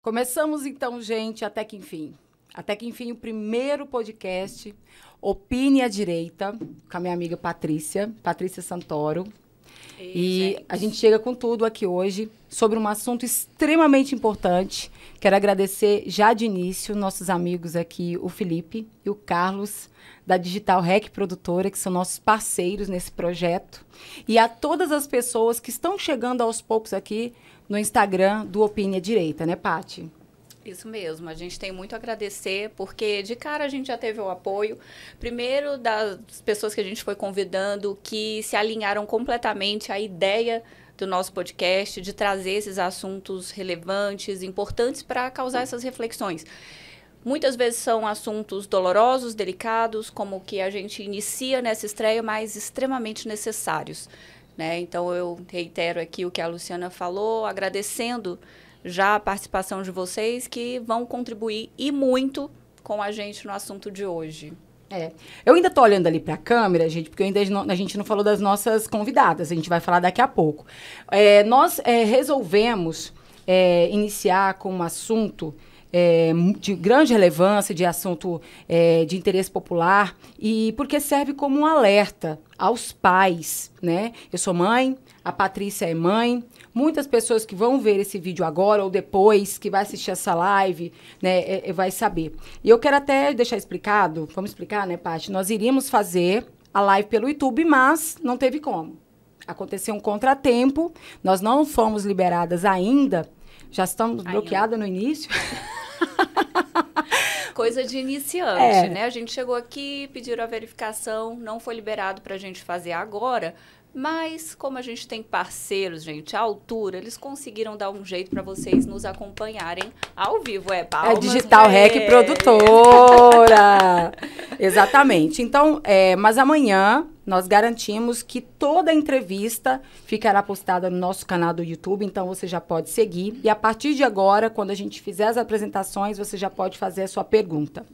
Começamos então, gente, até que enfim. Até que enfim, o primeiro podcast Opine à Direita, com a minha amiga Patrícia Santoro. E a gente chega com tudo aqui hoje sobre um assunto extremamente importante. Quero agradecer já de início nossos amigos aqui, o Felipe e o Carlos, da Digital Rec Produtora, que são nossos parceiros nesse projeto. E a todas as pessoas que estão chegando aos poucos aqui no Instagram do Opine à Direita, né, Paty? Isso mesmo, a gente tem muito a agradecer, porque de cara a gente já teve o apoio, primeiro das pessoas que a gente foi convidando, que se alinharam completamente à ideia do nosso podcast, de trazer esses assuntos relevantes, importantes para causar essas reflexões. Muitas vezes são assuntos dolorosos, delicados, como o que a gente inicia nessa estreia, mas extremamente necessários, né? Então eu reitero aqui o que a Luciana falou, agradecendo já a participação de vocês, que vão contribuir e muito com a gente no assunto de hoje. Eu ainda estou olhando ali para a câmera, gente, porque a gente não falou das nossas convidadas, a gente vai falar daqui a pouco. Nós resolvemos iniciar com um assunto de grande relevância, de assunto de interesse popular, e porque serve como um alerta aos pais, né? Eu sou mãe, a Patrícia é mãe, muitas pessoas que vão ver esse vídeo agora ou depois, que vai assistir essa live, né, vai saber. E eu quero até deixar explicado, vamos explicar, né, Paty? Nós iríamos fazer a live pelo YouTube, mas não teve como. Aconteceu um contratempo, nós não fomos liberadas ainda, já estamos bloqueadas no início. Coisa de iniciante, né? A gente chegou aqui, pediram a verificação, não foi liberado para a gente fazer agora, mas como a gente tem parceiros, gente, à altura, eles conseguiram dar um jeito para vocês nos acompanharem ao vivo. Palmas, Digital Rec Produtora. Exatamente. Então, mas amanhã nós garantimos que toda a entrevista ficará postada no nosso canal do YouTube, então você já pode seguir. E a partir de agora, quando a gente fizer as apresentações, você já pode fazer a sua pergunta.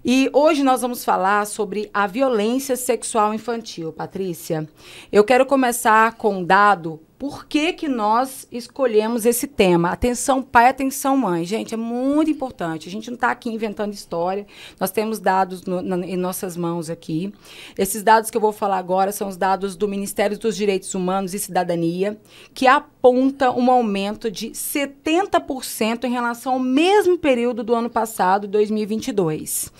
E hoje nós vamos falar sobre a violência sexual infantil. Patrícia, eu quero começar com um dado. Por que nós escolhemos esse tema? Atenção pai, atenção mãe. Gente, é muito importante. A gente não está aqui inventando história. Nós temos dados em nossas mãos aqui. Esses dados que eu vou falar agora são os dados do Ministério dos Direitos Humanos e Cidadania, que aponta um aumento de 70% em relação ao mesmo período do ano passado, 2022.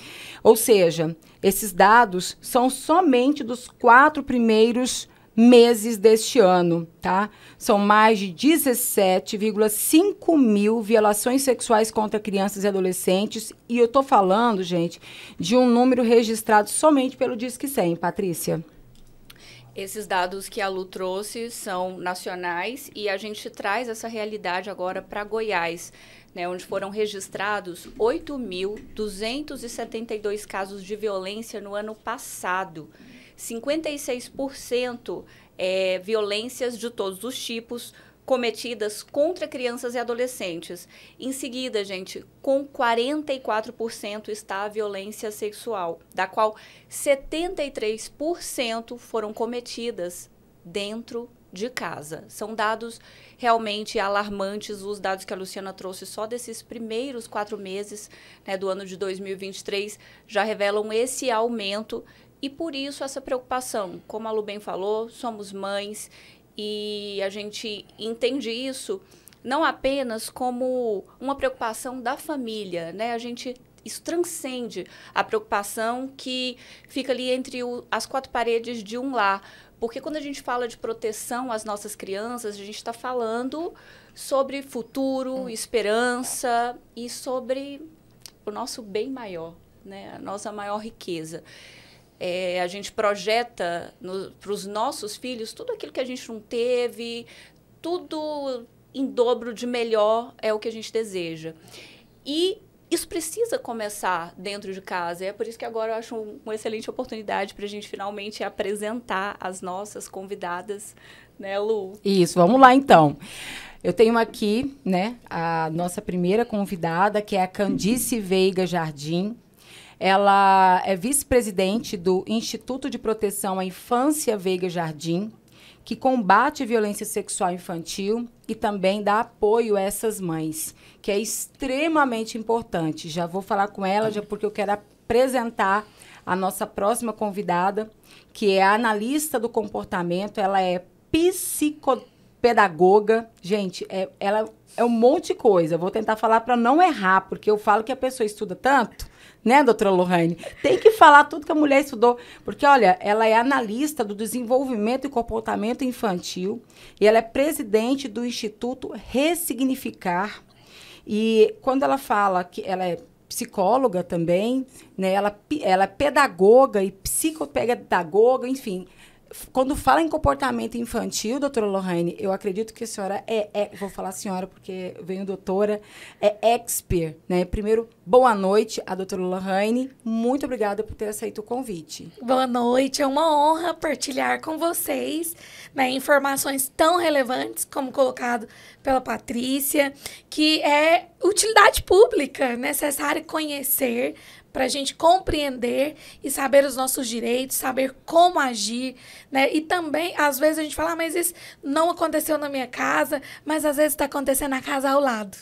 Ou seja, esses dados são somente dos 4 primeiros meses deste ano, tá? São mais de 17,5 mil violações sexuais contra crianças e adolescentes. E eu tô falando, gente, de um número registrado somente pelo Disque 100, Patrícia. Esses dados que a Lu trouxe são nacionais e a gente traz essa realidade agora para Goiás, né, onde foram registrados 8.272 casos de violência no ano passado. 56% violências de todos os tipos cometidas contra crianças e adolescentes. Em seguida, gente, com 44% está a violência sexual, da qual 73% foram cometidas dentro de casa. São dados realmente alarmantes, os dados que a Luciana trouxe só desses primeiros 4 meses, né, do ano de 2023 já revelam esse aumento. E por isso essa preocupação, como a Lu bem falou, somos mães e a gente entende isso não apenas como uma preocupação da família, né? Isso transcende a preocupação que fica ali entre as 4 paredes de um lar. Porque quando a gente fala de proteção às nossas crianças, a gente está falando sobre futuro, esperança e sobre o nosso bem maior, né? A nossa maior riqueza. A gente projeta para os nossos filhos tudo aquilo que a gente não teve, tudo em dobro de melhor é o que a gente deseja. E isso precisa começar dentro de casa. É por isso que agora eu acho uma excelente oportunidade para a gente finalmente apresentar as nossas convidadas, né, Lu? Isso, vamos lá então. Eu tenho aqui, né, a nossa primeira convidada, que é a Candice Veiga Jardim. Ela é vice-presidente do Instituto de Proteção à Infância Veiga Jardim, que combate a violência sexual infantil e também dar apoio a essas mães, que é extremamente importante. Já vou falar com ela, já porque eu quero apresentar a nossa próxima convidada, que é a analista do comportamento. Ela é psicopedagoga. Gente, ela é um monte de coisa. Eu vou tentar falar para não errar, porque eu falo que a pessoa estuda tanto, né, doutora Lohane? Tem que falar tudo que a mulher estudou. Porque, olha, ela é analista do desenvolvimento e comportamento infantil e ela é presidente do Instituto Ressignificar. E quando ela fala que ela é psicóloga também, né, ela é pedagoga e psicopedagoga, enfim. Quando fala em comportamento infantil, doutora Lohane, eu acredito que a senhora vou falar senhora porque venho doutora, é expert, né? Primeiro, boa noite a doutora Lohane, muito obrigada por ter aceito o convite. Boa noite, é uma honra partilhar com vocês, né, informações tão relevantes como colocado pela Patrícia, que é utilidade pública, necessário conhecer, para a gente compreender e saber os nossos direitos, saber como agir, né? E também, às vezes, a gente fala, mas isso não aconteceu na minha casa, mas às vezes está acontecendo na casa ao lado.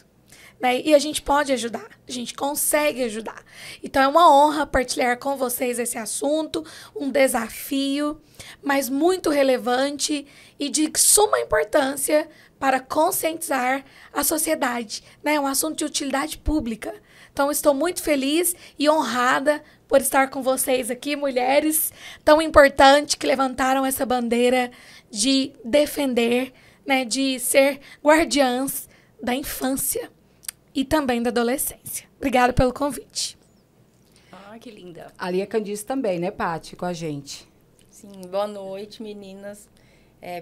Né? E a gente pode ajudar, a gente consegue ajudar. Então, é uma honra partilhar com vocês esse assunto, um desafio, mas muito relevante e de suma importância para conscientizar a sociedade. Né? É um assunto de utilidade pública. Então, estou muito feliz e honrada por estar com vocês aqui, mulheres tão importantes que levantaram essa bandeira de defender, né, de ser guardiãs da infância e também da adolescência. Obrigada pelo convite. Ah, que linda. Ali a Candice também, né, Paty, com a gente. Sim, boa noite, meninas.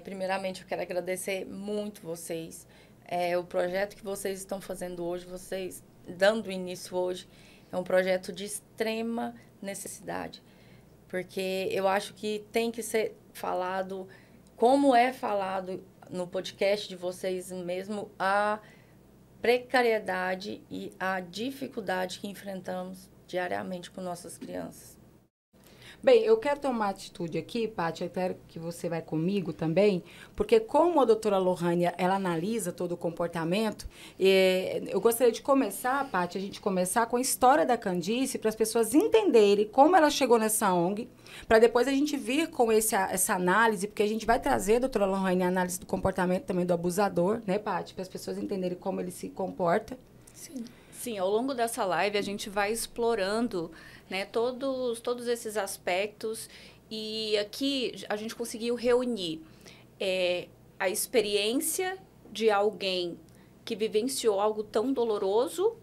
Primeiramente, eu quero agradecer muito vocês. O projeto que vocês estão fazendo hoje, vocês dando início hoje, é um projeto de extrema necessidade. Porque eu acho que tem que ser falado, como é falado no podcast de vocês mesmo, a precariedade e a dificuldade que enfrentamos diariamente com nossas crianças. Bem, eu quero tomar atitude aqui, Paty, até que você vai comigo também, porque como a doutora Lohane, ela analisa todo o comportamento, eu gostaria de começar, Paty, a gente começar com a história da Candice, para as pessoas entenderem como ela chegou nessa ONG, para depois a gente vir com essa análise, porque a gente vai trazer, doutora Lohane, a análise do comportamento também do abusador, né, Paty, para as pessoas entenderem como ele se comporta. Sim. Sim, ao longo dessa live a gente vai explorando, né, todos esses aspectos, e aqui a gente conseguiu reunir a experiência de alguém que vivenciou algo tão doloroso,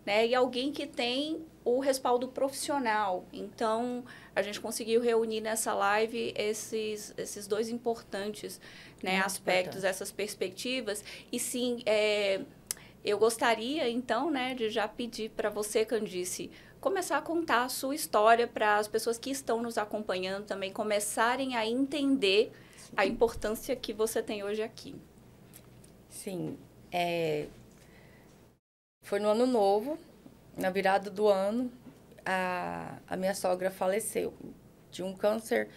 né, e alguém que tem o respaldo profissional. Então, a gente conseguiu reunir nessa live esses dois importantes, né, aspectos, essas perspectivas. E sim, eu gostaria, então, né, de já pedir para você, Candice, começar a contar a sua história para as pessoas que estão nos acompanhando também começarem a entender a importância que você tem hoje aqui. Sim. Foi no ano novo, na virada do ano, a minha sogra faleceu de um câncer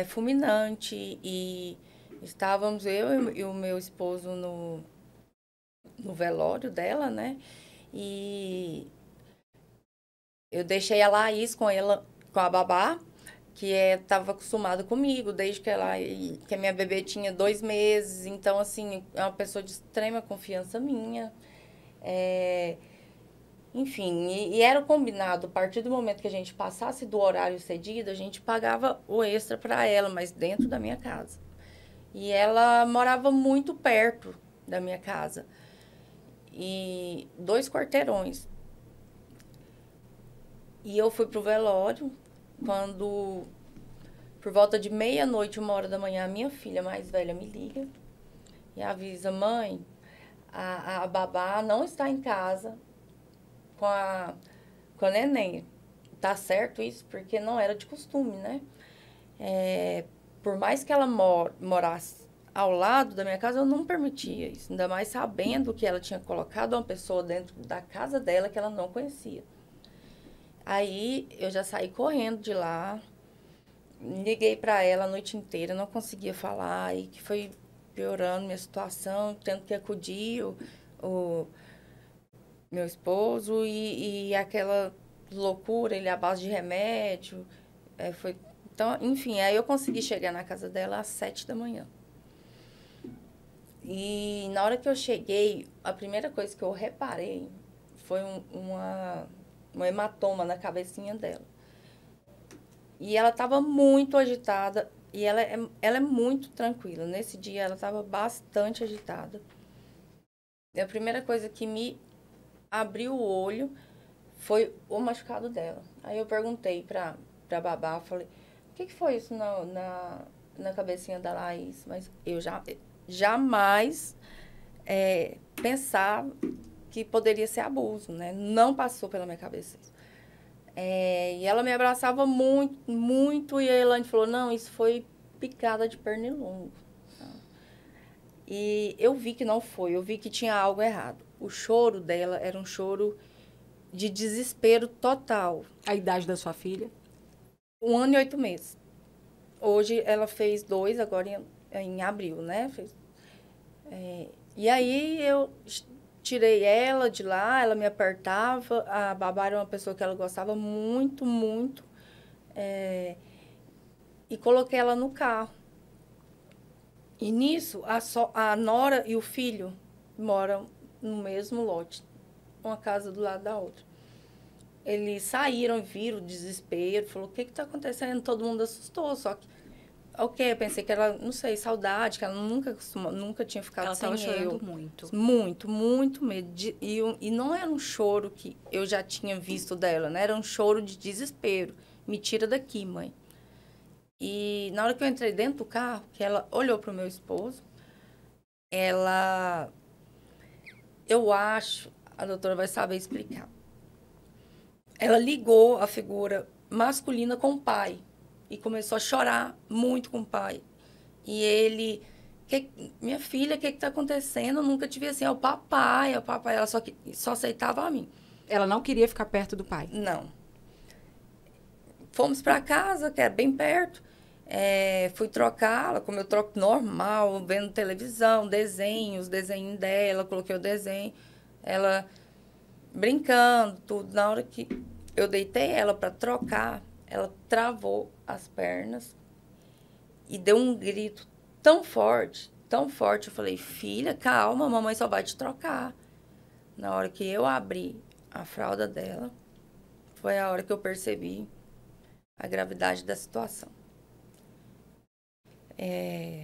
fulminante, e estávamos eu e o meu esposo no velório dela, né? E eu deixei a Laís com a babá, que estava acostumada comigo desde que a minha bebê tinha 2 meses. Então, assim, é uma pessoa de extrema confiança minha. Enfim, e era combinado, a partir do momento que a gente passasse do horário cedido, a gente pagava o extra para ela, mas dentro da minha casa. E ela morava muito perto da minha casa. E 2 quarteirões. E eu fui pro velório, quando, por volta de meia-noite, 1h da manhã, a minha filha mais velha me liga e avisa: mãe, a babá não está em casa com a neném. Tá certo isso? Porque não era de costume, né? Por mais que ela morasse ao lado da minha casa, eu não permitia isso. Ainda mais sabendo que ela tinha colocado uma pessoa dentro da casa dela que ela não conhecia. Aí, eu já saí correndo de lá, liguei para ela a noite inteira, não conseguia falar, e que foi piorando minha situação, tendo que acudir o meu esposo e aquela loucura, ele à base de remédio. Então, enfim, aí eu consegui chegar na casa dela às 7 da manhã. E na hora que eu cheguei, a primeira coisa que eu reparei foi um hematoma na cabecinha dela. E ela estava muito agitada e ela é muito tranquila. Nesse dia ela estava bastante agitada. E a primeira coisa que me abriu o olho foi o machucado dela. Aí eu perguntei pra babá, falei, o que foi isso na cabecinha da Laís? Mas eu jamais pensava que poderia ser abuso, né? Não passou pela minha cabeça isso. E ela me abraçava muito, muito, e a Elaine falou, não, isso foi picada de pernilongo. E eu vi que não foi, eu vi que tinha algo errado. O choro dela era um choro de desespero total. A idade da sua filha? 1 ano e 8 meses. Hoje ela fez 2, agora em abril, né? E aí eu tirei ela de lá, ela me apertava. A babá era uma pessoa que ela gostava muito, muito. E coloquei ela no carro. E nisso, a nora e o filho moram no mesmo lote, uma casa do lado da outra. Eles saíram e viram o desespero, falou, o que está acontecendo? Todo mundo assustou, só que, eu pensei que ela, não sei, saudade, que ela nunca tinha ficado ela sem eu. Ela estava chorando muito. Muito, muito medo. E não era um choro que eu já tinha visto dela, né? Era um choro de desespero. Me tira daqui, mãe. E na hora que eu entrei dentro do carro, que ela olhou para o meu esposo, eu acho, a doutora vai saber explicar. Ela ligou a figura masculina com o pai e começou a chorar muito com o pai. E ele, minha filha, o que está acontecendo? Eu nunca te vi assim, é o papai. Ela só aceitava a mim. Ela não queria ficar perto do pai? Não. Fomos para casa, que era bem perto. Fui trocá-la, como eu troco normal, vendo televisão, desenhos dela, coloquei o desenho. Ela brincando, tudo. Na hora que eu deitei ela para trocar, ela travou as pernas e deu um grito tão forte. Eu falei, filha, calma, a mamãe só vai te trocar. Na hora que eu abri a fralda dela, foi a hora que eu percebi a gravidade da situação.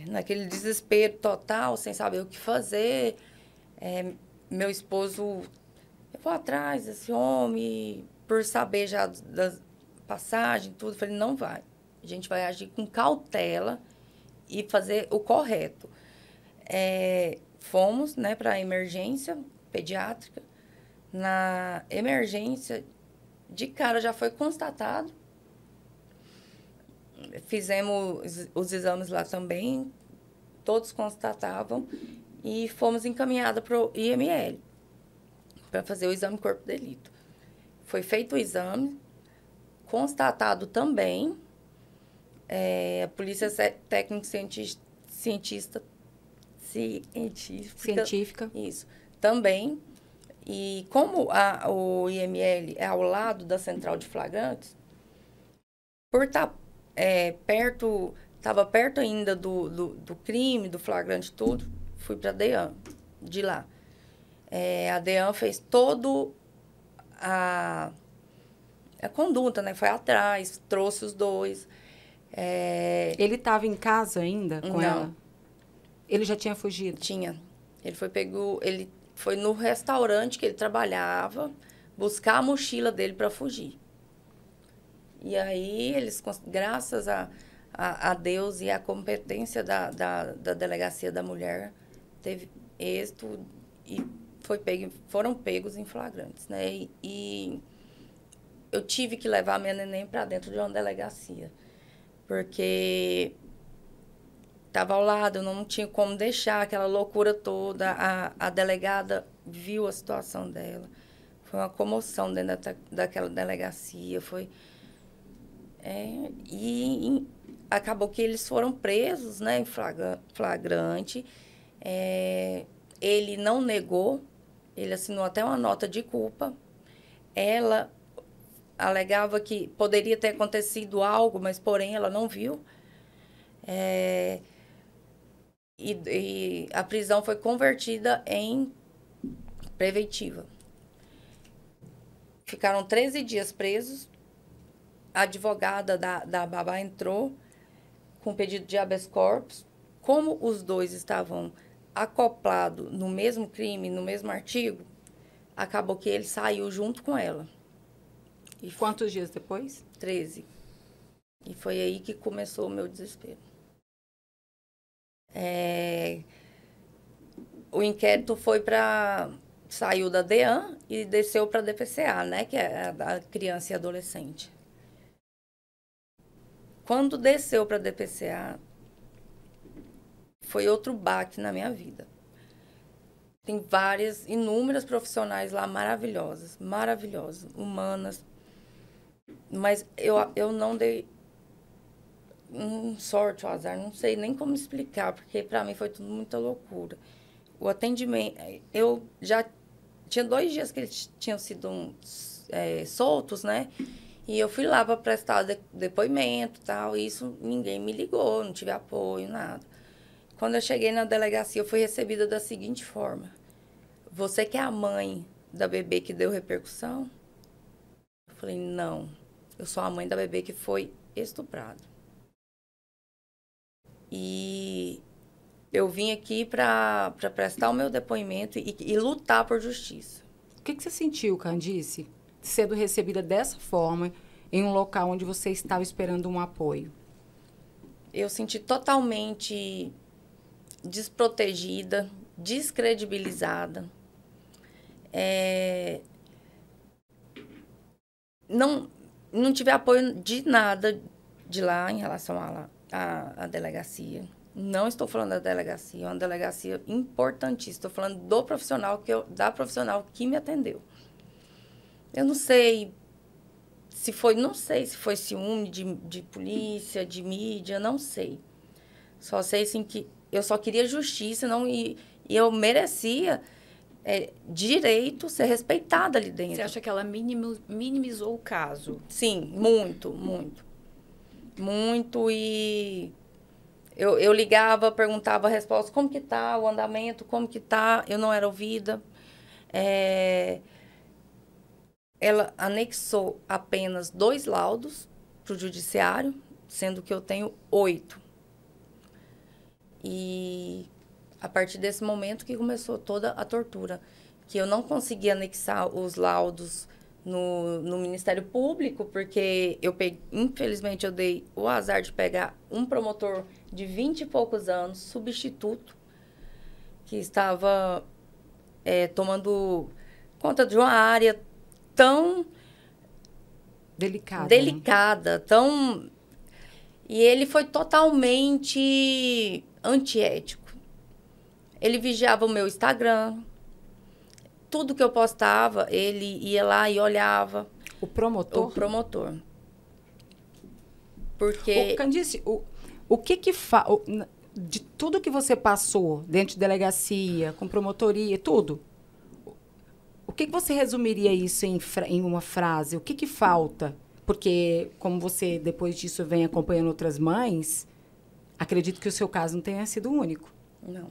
Naquele desespero total, sem saber o que fazer, meu esposo, eu vou atrás desse homem, por saber já da passagem, tudo, falei, não vai. A gente vai agir com cautela e fazer o correto. Fomos, né, para a emergência pediátrica. Na emergência, de cara já foi constatado. Fizemos os exames lá também, todos constatavam, e fomos encaminhados para o IML, para fazer o exame corpo de delito. Foi feito o exame, constatado também, a polícia técnica científica. Isso, também. E como o IML é ao lado da central de flagrantes, por estar perto, estava perto ainda do crime, do flagrante, tudo, fui para a DEAN, de lá. A DEAN fez todo a conduta, né? Foi atrás, trouxe os dois. Ele estava em casa ainda com Não. ela? Ele já tinha fugido? Tinha. Ele foi no restaurante que ele trabalhava buscar a mochila dele para fugir. E aí, eles, graças a Deus e à competência da Delegacia da Mulher, teve êxito e foram pegos em flagrantes, né? E eu tive que levar a minha neném para dentro de uma delegacia, porque estava ao lado, eu não tinha como deixar aquela loucura toda. A delegada viu a situação dela. Foi uma comoção dentro daquela delegacia. Acabou que eles foram presos, né, em flagrante. Ele não negou, ele assinou até uma nota de culpa. Ela alegava que poderia ter acontecido algo, mas, porém, ela não viu. E a prisão foi convertida em preventiva. Ficaram 13 dias presos. A advogada da babá entrou com pedido de habeas corpus. Como os dois estavam acoplados no mesmo crime, no mesmo artigo, acabou que ele saiu junto com ela. E quantos dias depois? 13. E foi aí que começou o meu desespero. O inquérito foi saiu da DEAN e desceu para a DPCA, né? Que é a criança e adolescente. Quando desceu para a DPCA, foi outro baque na minha vida. Tem inúmeras profissionais lá maravilhosas, humanas. Mas eu não dei sorte ou azar, não sei nem como explicar, porque para mim foi tudo muita loucura. O atendimento, eu já tinha 2 dias que eles tinham sido soltos, né? E eu fui lá para prestar depoimento e tal, e isso ninguém me ligou, não tive apoio, nada. Quando eu cheguei na delegacia, eu fui recebida da seguinte forma: você que é a mãe da bebê que deu repercussão? Eu falei, não, eu sou a mãe da bebê que foi estuprada. E eu vim aqui para prestar o meu depoimento e lutar por justiça. O que você sentiu, Candice, sendo recebida dessa forma em um local onde você estava esperando um apoio? Eu senti totalmente desprotegida, descredibilizada. Não tive apoio de nada de lá em relação à delegacia. Não estou falando da delegacia, é uma delegacia importantíssima. Estou falando da profissional que me atendeu. Eu não sei se foi ciúme de polícia, de mídia, não sei. Só sei assim, que eu só queria justiça, e eu merecia direito ser respeitada ali dentro. Você acha que ela minimizou o caso? Sim, muito, muito. Muito, e eu ligava, perguntava a resposta, como que tá o andamento, como que tá, eu não era ouvida. Ela anexou apenas 2 laudos para o judiciário, sendo que eu tenho 8. E a partir desse momento que começou toda a tortura, que eu não conseguia anexar os laudos no Ministério Público, porque infelizmente eu dei o azar de pegar um promotor de 20 e poucos anos, substituto, que estava tomando conta de uma área tão delicada, tão... E ele foi totalmente antiético. Ele vigiava o meu Instagram. Tudo que eu postava, ele ia lá e olhava. O promotor? O promotor. Porque... Candice, o que de tudo que você passou dentro de delegacia, com promotoria, tudo, o que você resumiria isso em uma frase? O que falta? Porque, como você, depois disso, vem acompanhando outras mães, acredito que o seu caso não tenha sido o único. Não.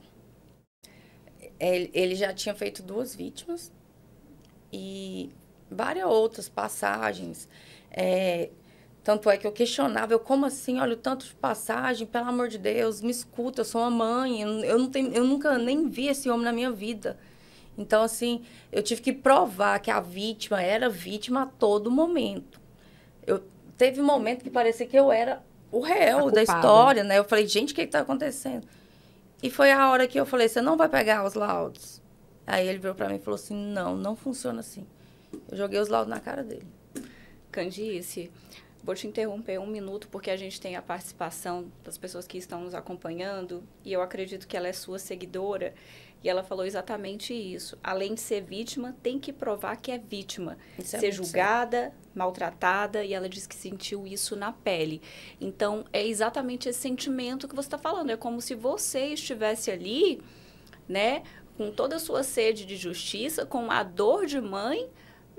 Ele já tinha feito 2 vítimas e várias outras passagens. Tanto é que eu questionava, como assim? Olha o tanto de passagem, pelo amor de Deus, me escuta, eu sou uma mãe, eu nunca nem vi esse homem na minha vida. Então, assim, eu tive que provar que a vítima era vítima a todo momento. Teve um momento que parecia que eu era o réu da história, né? Eu falei, gente, o que está acontecendo? E foi a hora que eu falei, você não vai pegar os laudos? Aí ele virou para mim e falou assim, não funciona assim. Eu joguei os laudos na cara dele. Candice, vou te interromper 1 minuto, porque a gente tem a participação das pessoas que estão nos acompanhando, e eu acredito que ela é sua seguidora. E ela falou exatamente isso. Além de ser vítima, tem que provar que é vítima. Isso é ser muito julgada, maltratada, e ela disse que sentiu isso na pele. Então, é exatamente esse sentimento que você está falando. É como se você estivesse ali, né, com toda a sua sede de justiça, com a dor de mãe,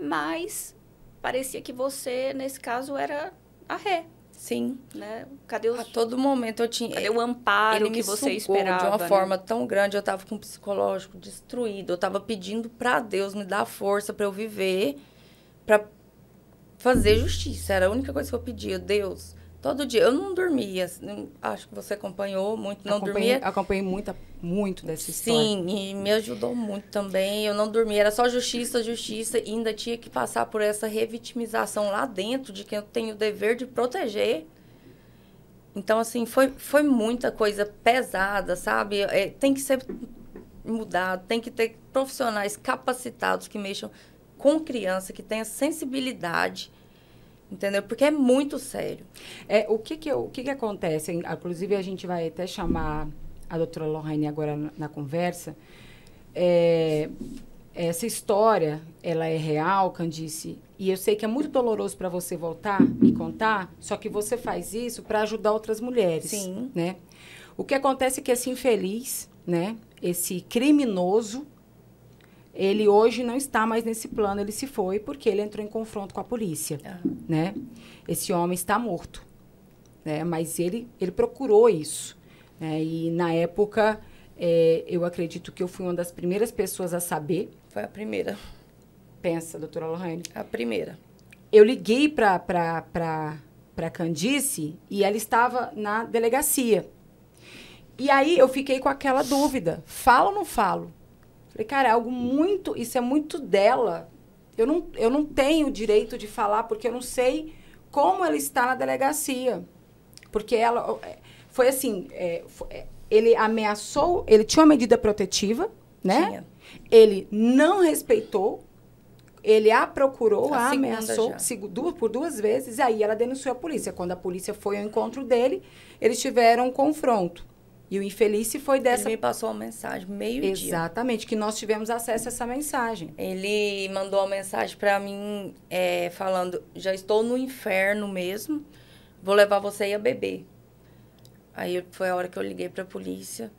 mas parecia que você, nesse caso, era a ré. Sim. Né? Cadê A todo momento eu tinha... Cadê o amparo ele que me você sugou esperava? de uma né? forma tão grande, eu tava com o psicológico destruído. Eu tava pedindo pra Deus me dar força pra eu viver, pra fazer justiça. Era a única coisa que eu pedia. Deus, todo dia. Eu não dormia. Acho que você acompanhou muito. Não dormia. Acompanhei muito dessa história. Sim, e me ajudou muito também. Eu não dormia. Era só justiça, justiça. E ainda tinha que passar por essa revitimização lá dentro de quem eu tenho o dever de proteger. Então, assim, foi muita coisa pesada, sabe? Tem que ser mudado, tem que ter profissionais capacitados que mexam com criança, que tenha sensibilidade, entendeu? Porque é muito sério. O que acontece? Inclusive, a gente vai até chamar a doutora Lorraine agora na conversa. Essa história, ela é real, Candice, e eu sei que é muito doloroso para você voltar e contar, só que você faz isso para ajudar outras mulheres. Sim. Né? O que acontece é que esse infeliz, né, esse criminoso, ele hoje não está mais nesse plano, ele se foi porque ele entrou em confronto com a polícia. Né? Esse homem está morto, né? Mas ele procurou isso. Né? E, na época, eu acredito que eu fui uma das primeiras pessoas a saber. Foi a primeira. Pensa, doutora Lorraine. A primeira. Eu liguei para Candice e ela estava na delegacia. E aí eu fiquei com aquela dúvida. Falo ou não falo? Falei, cara, é algo muito... Isso é muito dela. Eu não tenho direito de falar porque eu não sei como ela está na delegacia. Porque ela... Foi assim... ele ameaçou... Ele tinha uma medida protetiva, né? Tinha. Ele não respeitou. Ele a procurou, a ameaçou por 2 vezes, e aí ela denunciou a polícia. Quando a polícia foi ao encontro dele, eles tiveram um confronto. E o infeliz se foi dessa... Ele me passou uma mensagem, meio-dia. Exatamente, que nós tivemos acesso a essa mensagem. Ele mandou uma mensagem pra mim, falando, já estou no inferno mesmo, vou levar você e a bebê. Aí foi a hora que eu liguei pra polícia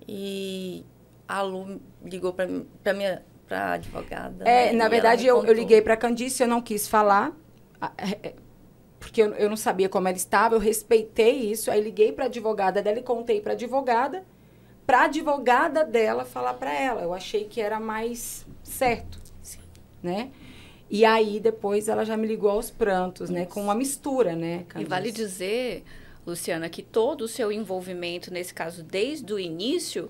e a Lu ligou pra advogada. Na verdade, eu liguei para a Candice, eu não quis falar, porque eu não sabia como ela estava, eu respeitei isso, aí liguei para a advogada dela e contei para a advogada dela falar para ela. Eu achei que era mais certo, né? E aí, depois, ela já me ligou aos prantos, né? Com uma mistura, né, Candice? E vale dizer, Luciana, que todo o seu envolvimento, nesse caso, desde o início,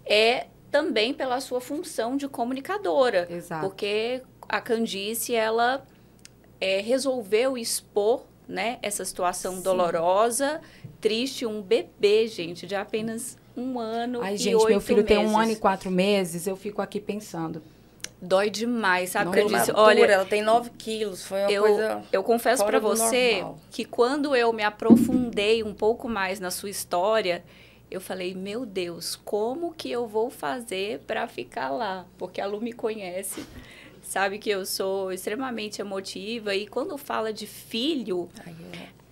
é também pela sua função de comunicadora. Exato. Porque a Candice, ela resolveu expor, né, essa situação dolorosa, triste, um bebê, gente, de apenas 1 ano e 8 meses. Ai, gente, meu filho tem 1 ano e 4 meses, eu fico aqui pensando. Dói demais, sabe, Candice? Olha, ela tem 9 quilos, foi uma coisa... Eu confesso para você normal. que quando eu me aprofundei um pouco mais na sua história, eu falei, meu Deus, como que eu vou fazer para ficar lá? Porque a Lu me conhece, sabe que eu sou extremamente emotiva e quando fala de filho,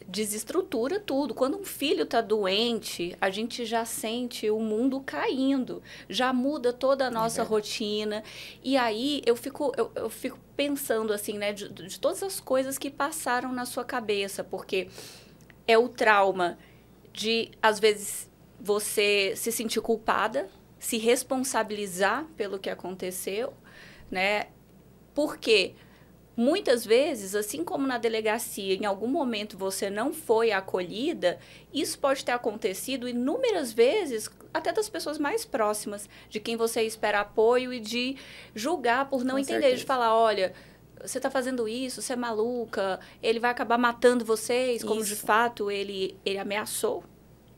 desestrutura tudo. Quando um filho tá doente, a gente já sente o mundo caindo, já muda toda a nossa rotina. E aí eu fico pensando assim, né, de todas as coisas que passaram na sua cabeça, porque é o trauma de, às vezes, você se sentir culpada, se responsabilizar pelo que aconteceu, né? Porque muitas vezes, assim como na delegacia, em algum momento você não foi acolhida, isso pode ter acontecido inúmeras vezes, até das pessoas mais próximas, de quem você espera apoio e de julgar por não entender, certeza. De falar, olha, você está fazendo isso, você é maluca, ele vai acabar matando vocês, como de fato ele ameaçou.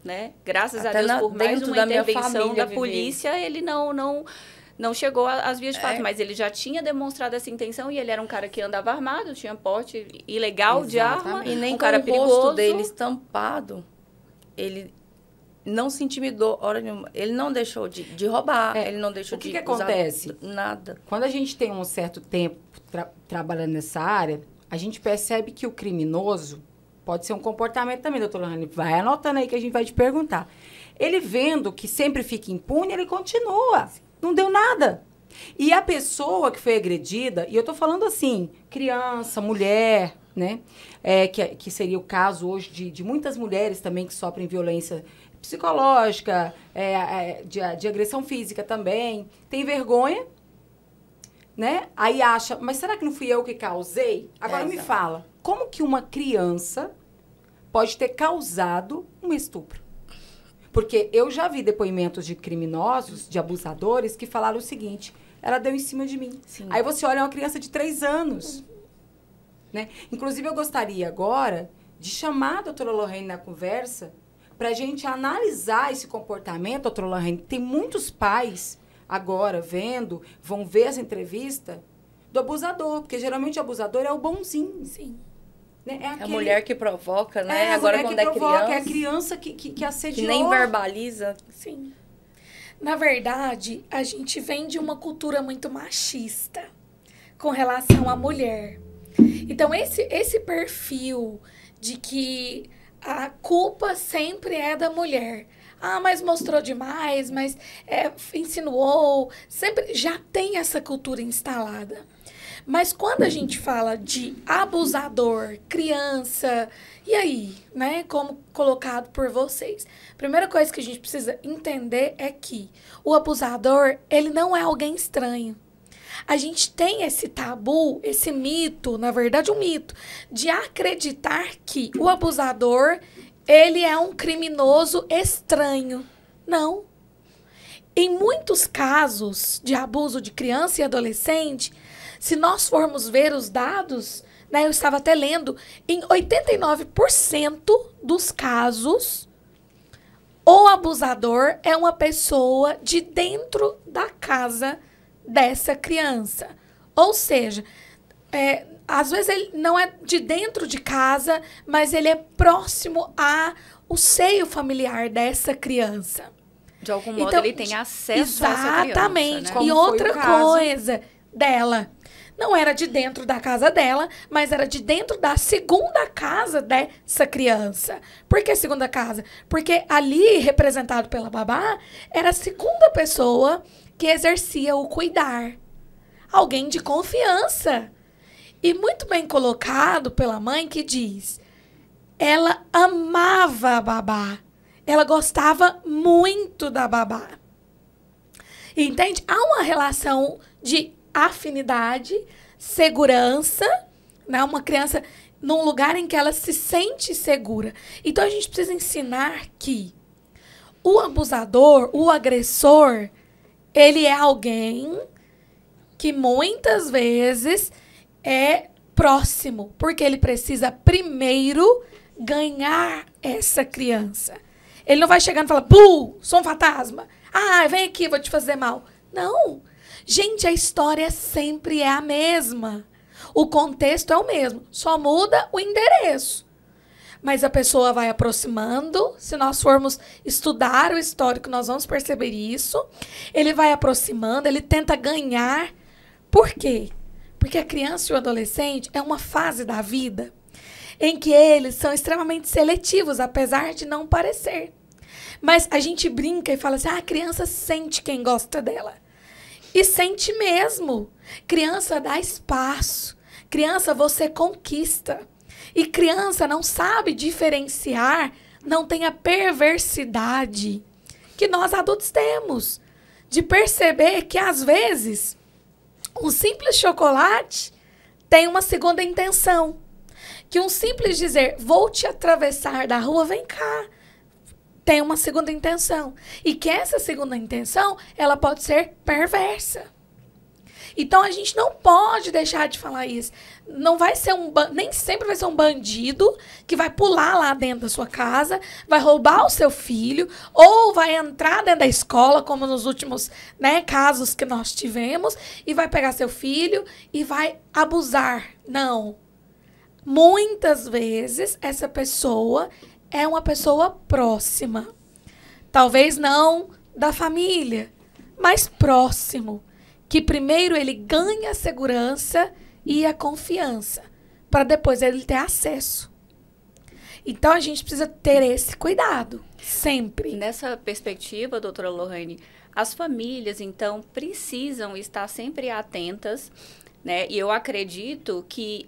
Né? Graças até a Deus, por mais uma intervenção da viver. polícia, ele não chegou às vias de fato, mas ele já tinha demonstrado essa intenção e ele era um cara que andava armado, tinha porte ilegal de arma, e nem um cara com o perigoso. rosto dele estampado, ele não se intimidou hora nenhuma. Ele não deixou de roubar, ele não deixou de O que usar acontece? nada. Quando a gente tem um certo tempo trabalhando nessa área, a gente percebe que o criminoso pode ser um comportamento também, doutora Rani. Vai anotando aí que a gente vai te perguntar. Ele vendo que sempre fica impune, ele continua. Não deu nada. E a pessoa que foi agredida, e eu estou falando assim, criança, mulher, né? Que seria o caso hoje de muitas mulheres também que sofrem violência psicológica, de agressão física também. Tem vergonha, né? Aí acha, mas será que não fui eu que causei? Agora me fala, como que uma criança pode ter causado um estupro? Porque eu já vi depoimentos de criminosos, de abusadores, que falaram o seguinte, ela deu em cima de mim. Sim. Aí você olha uma criança de 3 anos. Né? Inclusive, eu gostaria agora de chamar a doutora Lorraine na conversa para a gente analisar esse comportamento, doutora Lorraine. Tem muitos pais agora vão ver essa entrevista do abusador, porque geralmente o abusador é o bonzinho. Sim. Né? É a mulher que provoca, né? Agora, quando é criança... É a criança que assediou. Que nem verbaliza. Sim. Na verdade, a gente vem de uma cultura muito machista com relação à mulher. Então, esse perfil de que a culpa sempre é da mulher. Ah, mas mostrou demais, mas insinuou. Sempre já tem essa cultura instalada. Mas quando a gente fala de abusador, criança, e aí, né, como colocado por vocês? Primeira coisa que a gente precisa entender é que o abusador, ele não é alguém estranho. A gente tem esse tabu, esse mito, na verdade um mito, de acreditar que o abusador, ele é um criminoso estranho. Não. Em muitos casos de abuso de criança e adolescente, se nós formos ver os dados, né, eu estava até lendo, em 89% dos casos, o abusador é uma pessoa de dentro da casa dessa criança. Ou seja, às vezes ele não é de dentro de casa, mas ele é próximo ao seio familiar dessa criança. De algum modo, ele tem acesso a essa criança. Exatamente. Né? E outra coisa dela, não era de dentro da casa dela, mas era de dentro da segunda casa dessa criança. Por que segunda casa? Porque ali, representado pela babá, era a segunda pessoa que exercia o cuidar. Alguém de confiança. E muito bem colocado pela mãe que diz, ela amava a babá. Ela gostava muito da babá. Entende? Há uma relação de afinidade, segurança, né? Uma criança num lugar em que ela se sente segura. Então, a gente precisa ensinar que o abusador, o agressor, ele é alguém que muitas vezes é próximo, porque ele precisa primeiro ganhar essa criança. Ele não vai chegando e falar, "Buh, sou um fantasma. Ah, vem aqui, vou te fazer mal." Não. Gente, a história sempre é a mesma. O contexto é o mesmo, só muda o endereço. Mas a pessoa vai aproximando, se nós formos estudar o histórico, nós vamos perceber isso. Ele vai aproximando, ele tenta ganhar. Por quê? Porque a criança e o adolescente é uma fase da vida em que eles são extremamente seletivos, apesar de não parecer. Mas a gente brinca e fala assim, a criança sente quem gosta dela. E sente mesmo. Criança dá espaço. Criança você conquista. E criança não sabe diferenciar, não tem a perversidade que nós adultos temos. De perceber que, às vezes, um simples chocolate tem uma segunda intenção. Que um simples dizer, vou te atravessar da rua, vem cá, tem uma segunda intenção. E que essa segunda intenção, ela pode ser perversa. Então, a gente não pode deixar de falar isso. Não vai ser nem sempre vai ser um bandido que vai pular lá dentro da sua casa, vai roubar o seu filho, ou vai entrar dentro da escola, como nos últimos, né, casos que nós tivemos, e vai pegar seu filho e vai abusar. Não. Muitas vezes, essa pessoa é uma pessoa próxima. Talvez não da família, mas próximo. Que primeiro ele ganha a segurança e a confiança, para depois ele ter acesso. Então, a gente precisa ter esse cuidado, sempre. Nessa perspectiva, doutora Lohane, as famílias, então, precisam estar sempre atentas, né? E eu acredito que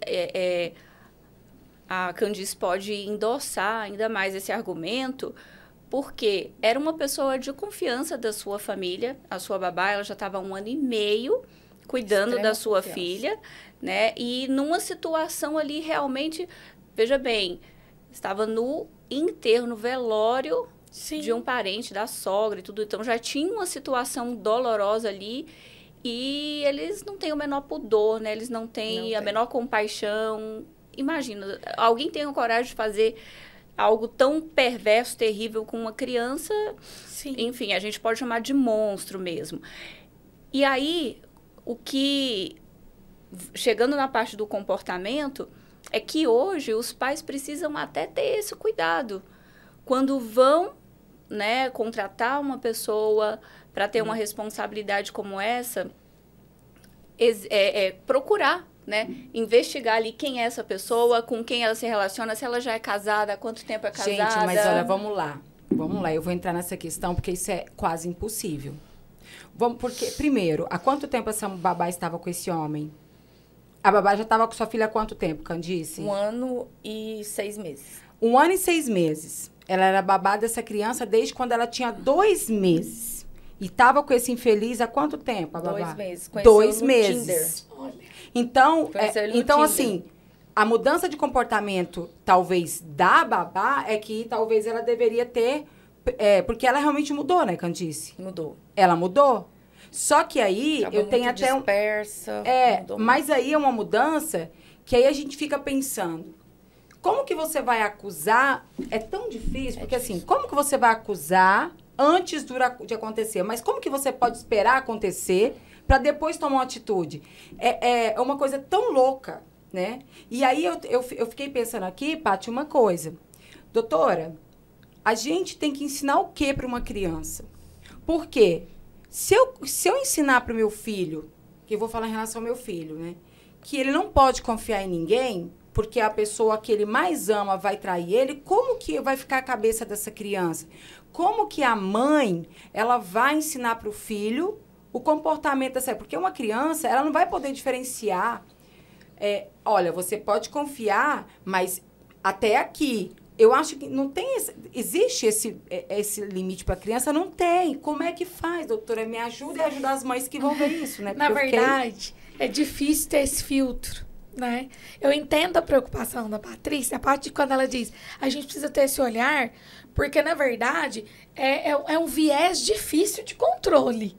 a Candice pode endossar ainda mais esse argumento, porque era uma pessoa de confiança da sua família, a sua babá, ela já estava há 1 ano e meio cuidando da sua filha, né? E numa situação ali realmente, veja bem, estava no enterro, no velório de um parente, da sogra e tudo. Então, já tinha uma situação dolorosa ali e eles não têm o menor pudor, né? Eles não têm a menor compaixão. Imagina, alguém tem a coragem de fazer algo tão perverso, terrível com uma criança. Sim. Enfim, a gente pode chamar de monstro mesmo. E aí, o que... Chegando na parte do comportamento, é que hoje os pais precisam até ter esse cuidado. Quando vão, né, contratar uma pessoa para ter uma responsabilidade como essa, procurar, né, investigar ali quem é essa pessoa, com quem ela se relaciona, se ela já é casada, há quanto tempo é casada. Gente, mas olha, vamos lá, eu vou entrar nessa questão, porque isso é quase impossível. Porque, primeiro, há quanto tempo essa babá estava com esse homem? A babá já estava com sua filha há quanto tempo, Candice? 1 ano e 6 meses. 1 ano e 6 meses. Ela era babá dessa criança desde quando ela tinha 2 meses. E estava com esse infeliz há quanto tempo, a babá? 2 meses. Conheceu 2 no meses. Tinder. Olha. Então, assim, a mudança de comportamento, talvez, da babá, é que talvez ela deveria ter... porque ela realmente mudou, né, Candice? Mudou. Ela mudou? Só que aí, Acabou eu tenho até dispersa, mas aí é uma mudança que aí a gente fica pensando, como que você vai acusar? É tão difícil, porque assim, como que você vai acusar antes de acontecer? Mas como que você pode esperar acontecer para depois tomar uma atitude? É uma coisa tão louca, né? E aí eu fiquei pensando aqui, Paty, uma coisa. Doutora, a gente tem que ensinar o quê para uma criança? Por quê? Se eu ensinar para o meu filho, que eu vou falar em relação ao meu filho, né? Que ele não pode confiar em ninguém, porque a pessoa que ele mais ama vai trair ele, como que vai ficar a cabeça dessa criança? Como que a mãe, ela vai ensinar para o filho o comportamento dessa... Porque uma criança, ela não vai poder diferenciar. Olha, você pode confiar, mas até aqui... Eu acho que não tem... Existe esse limite para a criança? Não tem. Como é que faz, doutora? Me ajuda e ajudar as mães que vão ver isso, né? Na verdade, é difícil ter esse filtro, né? Eu entendo a preocupação da Patrícia, a parte de quando ela diz, a gente precisa ter esse olhar, porque, na verdade, é um viés difícil de controle.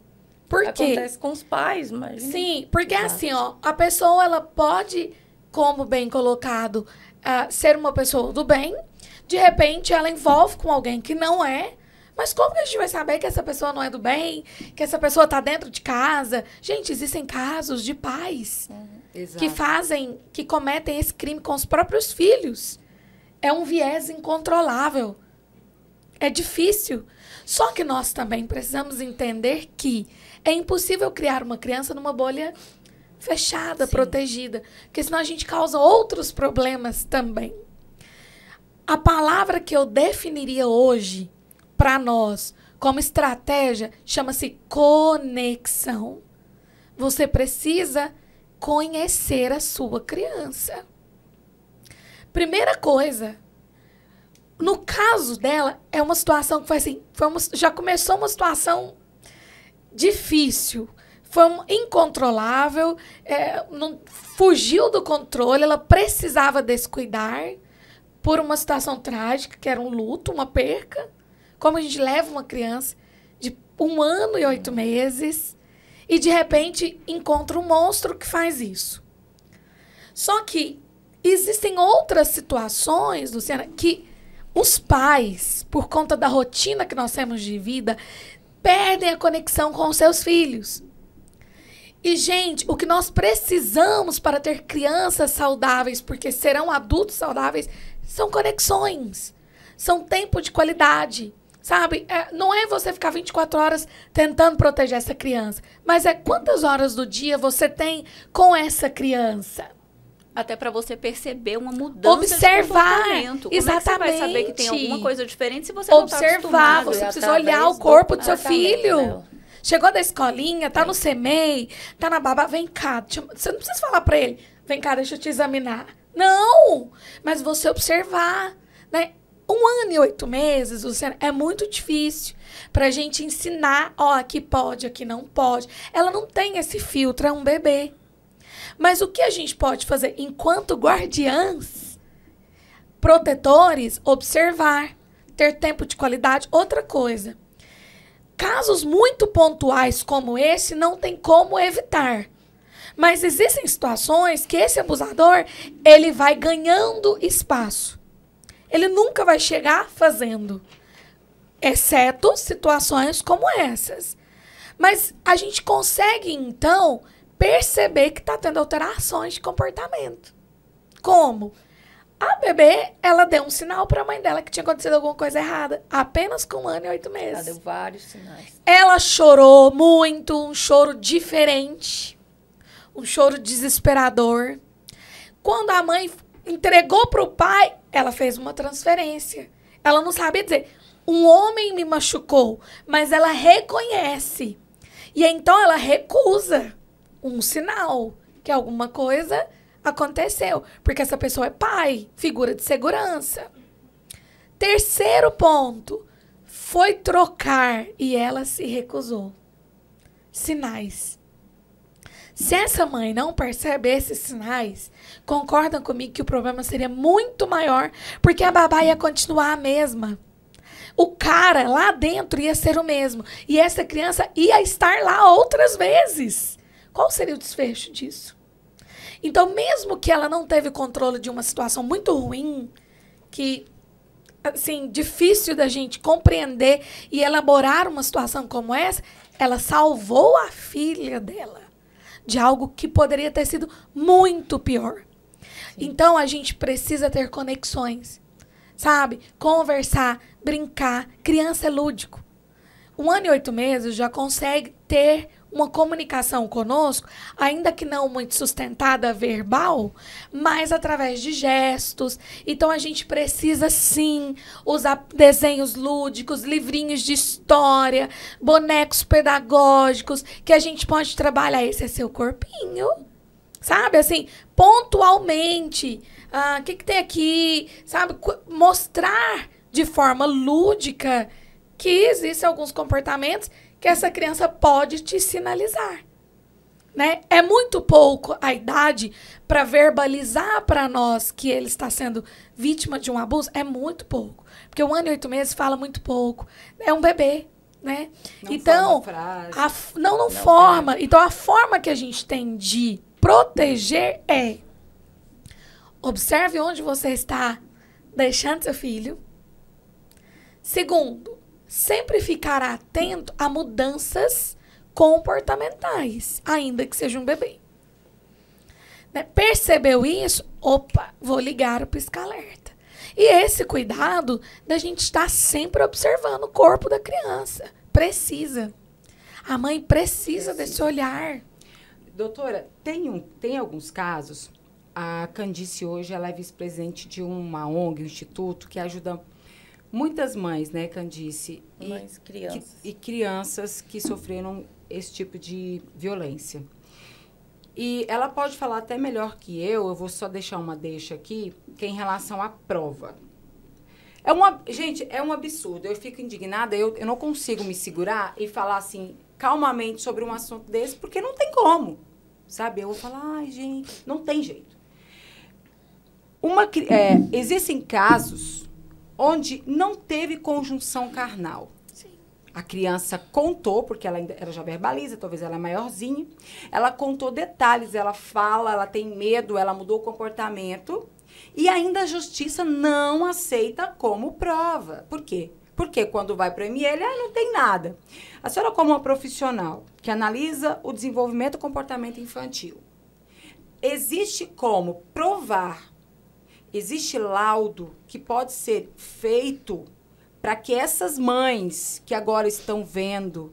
Por quê? Acontece com os pais, mas... Sim, porque assim, ó, a pessoa, ela pode, como bem colocado, ser uma pessoa do bem. De repente, ela envolve com alguém que não é. Mas como que a gente vai saber que essa pessoa não é do bem? Que essa pessoa está dentro de casa? Gente, existem casos de pais que cometem esse crime com os próprios filhos. É um viés incontrolável. É difícil. Só que nós também precisamos entender que é impossível criar uma criança numa bolha fechada, protegida. Porque senão a gente causa outros problemas também. A palavra que eu definiria hoje para nós como estratégia chama-se conexão. Você precisa conhecer a sua criança. Primeira coisa, no caso dela, é uma situação que foi assim, já começou uma situação difícil, foi incontrolável, não, fugiu do controle, ela precisava descuidar por uma situação trágica, que era um luto, uma perca. Como a gente leva uma criança de 1 ano e 8 meses e, de repente, encontra um monstro que faz isso. Só que existem outras situações, Luciana, que os pais, por conta da rotina que nós temos de vida, perdem a conexão com os seus filhos. E, gente, o que nós precisamos para ter crianças saudáveis, porque serão adultos saudáveis, são conexões, são tempo de qualidade, Sabe? Não é você ficar 24 horas tentando proteger essa criança, mas é quantas horas do dia você tem com essa criança. Até para você perceber uma mudança observar, de comportamento. Exatamente. Como é que você vai saber que tem alguma coisa diferente se você não está observar, acostumado? você precisa olhar o corpo do seu filho. Chegou da escolinha, tá no CMEI, tá na babá, vem cá. Você não precisa falar pra ele, vem cá, deixa eu te examinar. Não! Mas você observar, né? 1 ano e 8 meses, Luciana, é muito difícil pra gente ensinar, ó, aqui pode, aqui não pode. Ela não tem esse filtro, é um bebê. Mas o que a gente pode fazer enquanto guardiãs, protetores, observar, ter tempo de qualidade. Outra coisa, casos muito pontuais como esse não tem como evitar. Mas existem situações que esse abusador, ele vai ganhando espaço. Ele nunca vai chegar fazendo, exceto situações como essas. Mas a gente consegue, então, perceber que está tendo alterações de comportamento. Como? A bebê, ela deu um sinal para a mãe dela que tinha acontecido alguma coisa errada, apenas com 1 ano e 8 meses. Ela deu vários sinais. Ela chorou muito, um choro diferente, um choro desesperador. Quando a mãe entregou para o pai, ela fez uma transferência. Ela não sabia dizer, um homem me machucou, mas ela reconhece. E então ela recusa um sinal que alguma coisa aconteceu, porque essa pessoa é pai, figura de segurança. Terceiro ponto, foi trocar e ela se recusou. Sinais. Se essa mãe não percebe esses sinais, concordam comigo que o problema seria muito maior, porque a babá ia continuar a mesma. O cara lá dentro ia ser o mesmo, e essa criança ia estar lá outras vezes. Qual seria o desfecho disso? Então, mesmo que ela não teve controle de uma situação muito ruim, que, assim, difícil da gente compreender e elaborar uma situação como essa, ela salvou a filha dela de algo que poderia ter sido muito pior. Então, a gente precisa ter conexões, sabe? Conversar, brincar. Criança é lúdico. 1 ano e 8 meses já consegue ter uma comunicação conosco, ainda que não muito sustentada verbal, mas através de gestos. Então, a gente precisa, sim, usar desenhos lúdicos, livrinhos de história, bonecos pedagógicos, que a gente pode trabalhar. Esse é seu corpinho, sabe? Assim, pontualmente. O que tem aqui? Sabe? Mostrar de forma lúdica que existem alguns comportamentos que essa criança pode te sinalizar, né? É muito pouco a idade para verbalizar para nós que ele está sendo vítima de um abuso. É muito pouco. Porque 1 ano e 8 meses fala muito pouco. É um bebê, né? Não então, forma frase. Não forma. Então, a forma que a gente tem de proteger é: observe onde você está deixando seu filho. Segundo, sempre ficar atento a mudanças comportamentais, ainda que seja um bebê. Né? Percebeu isso? Opa, vou ligar o pisca-alerta. E esse cuidado da gente estar sempre observando o corpo da criança. Precisa. A mãe precisa desse olhar. Doutora, tem alguns casos, a Candice hoje ela é vice-presidente de uma ONG, um instituto, que ajuda muitas mães, né, Candice? Mães, crianças. E crianças que sofreram esse tipo de violência. E ela pode falar até melhor que eu vou só deixar uma deixa aqui, que é em relação à prova. Gente, é um absurdo. Eu fico indignada, eu não consigo me segurar e falar assim, calmamente sobre um assunto desse, porque não tem como, sabe? Eu vou falar, ai, gente, não tem jeito. Existem casos onde não teve conjunção carnal. Sim. A criança contou, porque ela já verbaliza, talvez ela é maiorzinha, ela contou detalhes, ela fala, ela tem medo, ela mudou o comportamento, e ainda a justiça não aceita como prova. Por quê? Porque quando vai para o ML, não tem nada. A senhora, como uma profissional que analisa o desenvolvimento do comportamento infantil, existe como provar, existe laudo que pode ser feito para que essas mães que agora estão vendo,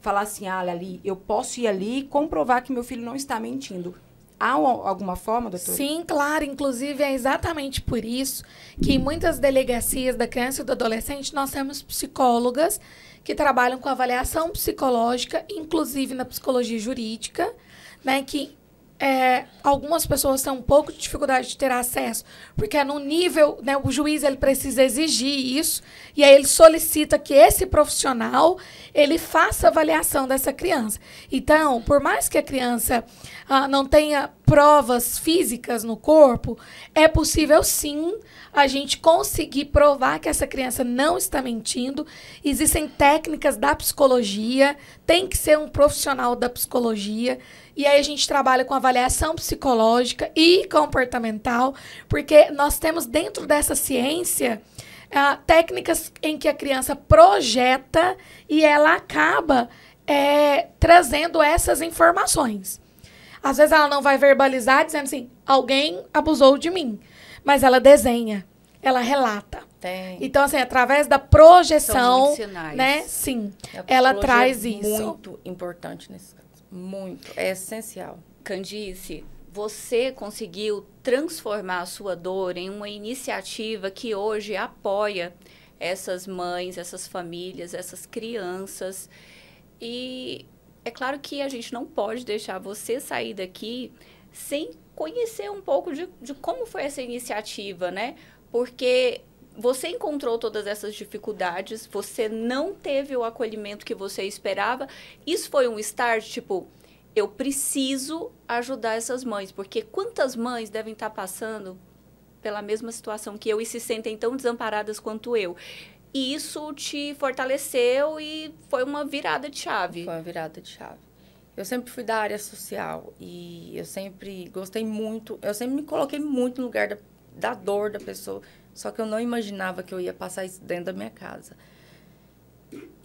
falar assim, ah, ali, eu posso ir ali e comprovar que meu filho não está mentindo. Há alguma forma, doutora? Sim, claro. Inclusive, é exatamente por isso que em muitas delegacias da criança e do adolescente nós temos psicólogas que trabalham com avaliação psicológica, inclusive na psicologia jurídica, né, que algumas pessoas têm um pouco de dificuldade de ter acesso, porque é no nível, né, o juiz ele precisa exigir isso, e aí ele solicita que esse profissional ele faça avaliação dessa criança. Então, por mais que a criança não tenha provas físicas no corpo, é possível sim a gente conseguir provar que essa criança não está mentindo. Existem técnicas da psicologia, tem que ser um profissional da psicologia. E aí a gente trabalha com avaliação psicológica e comportamental, porque nós temos dentro dessa ciência técnicas em que a criança projeta e ela acaba trazendo essas informações. Às vezes ela não vai verbalizar dizendo assim, alguém abusou de mim, mas ela desenha, ela relata. Tem. Então, assim, através da projeção, São sinais. né, sim, A ela psicologia traz é isso. muito importante nesse caso. Muito. É essencial. Candice, você conseguiu transformar a sua dor em uma iniciativa que hoje apoia essas mães, essas famílias, essas crianças. E é claro que a gente não pode deixar você sair daqui sem conhecer um pouco de como foi essa iniciativa, né? Porque você encontrou todas essas dificuldades, você não teve o acolhimento que você esperava. Isso foi um start, tipo, eu preciso ajudar essas mães, porque quantas mães devem estar passando pela mesma situação que eu e se sentem tão desamparadas quanto eu? E isso te fortaleceu e foi uma virada de chave. Foi uma virada de chave. Eu sempre fui da área social e eu sempre gostei muito, eu sempre me coloquei muito no lugar da dor da pessoa, só que eu não imaginava que eu ia passar isso dentro da minha casa.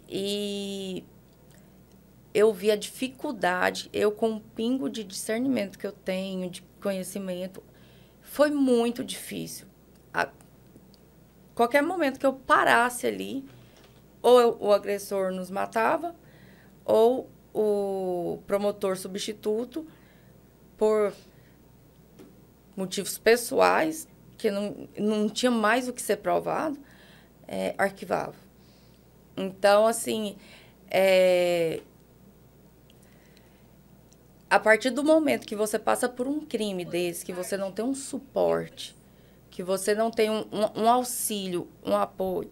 E eu vi a dificuldade, eu com um pingo de discernimento que eu tenho, de conhecimento, foi muito difícil. Qualquer momento que eu parasse ali, ou o agressor nos matava, ou o promotor substituto, por motivos pessoais, que não tinha mais o que ser provado, arquivava. Então, assim, a partir do momento que você passa por um crime desse, que você não tem um suporte, que você não tem um auxílio, um apoio,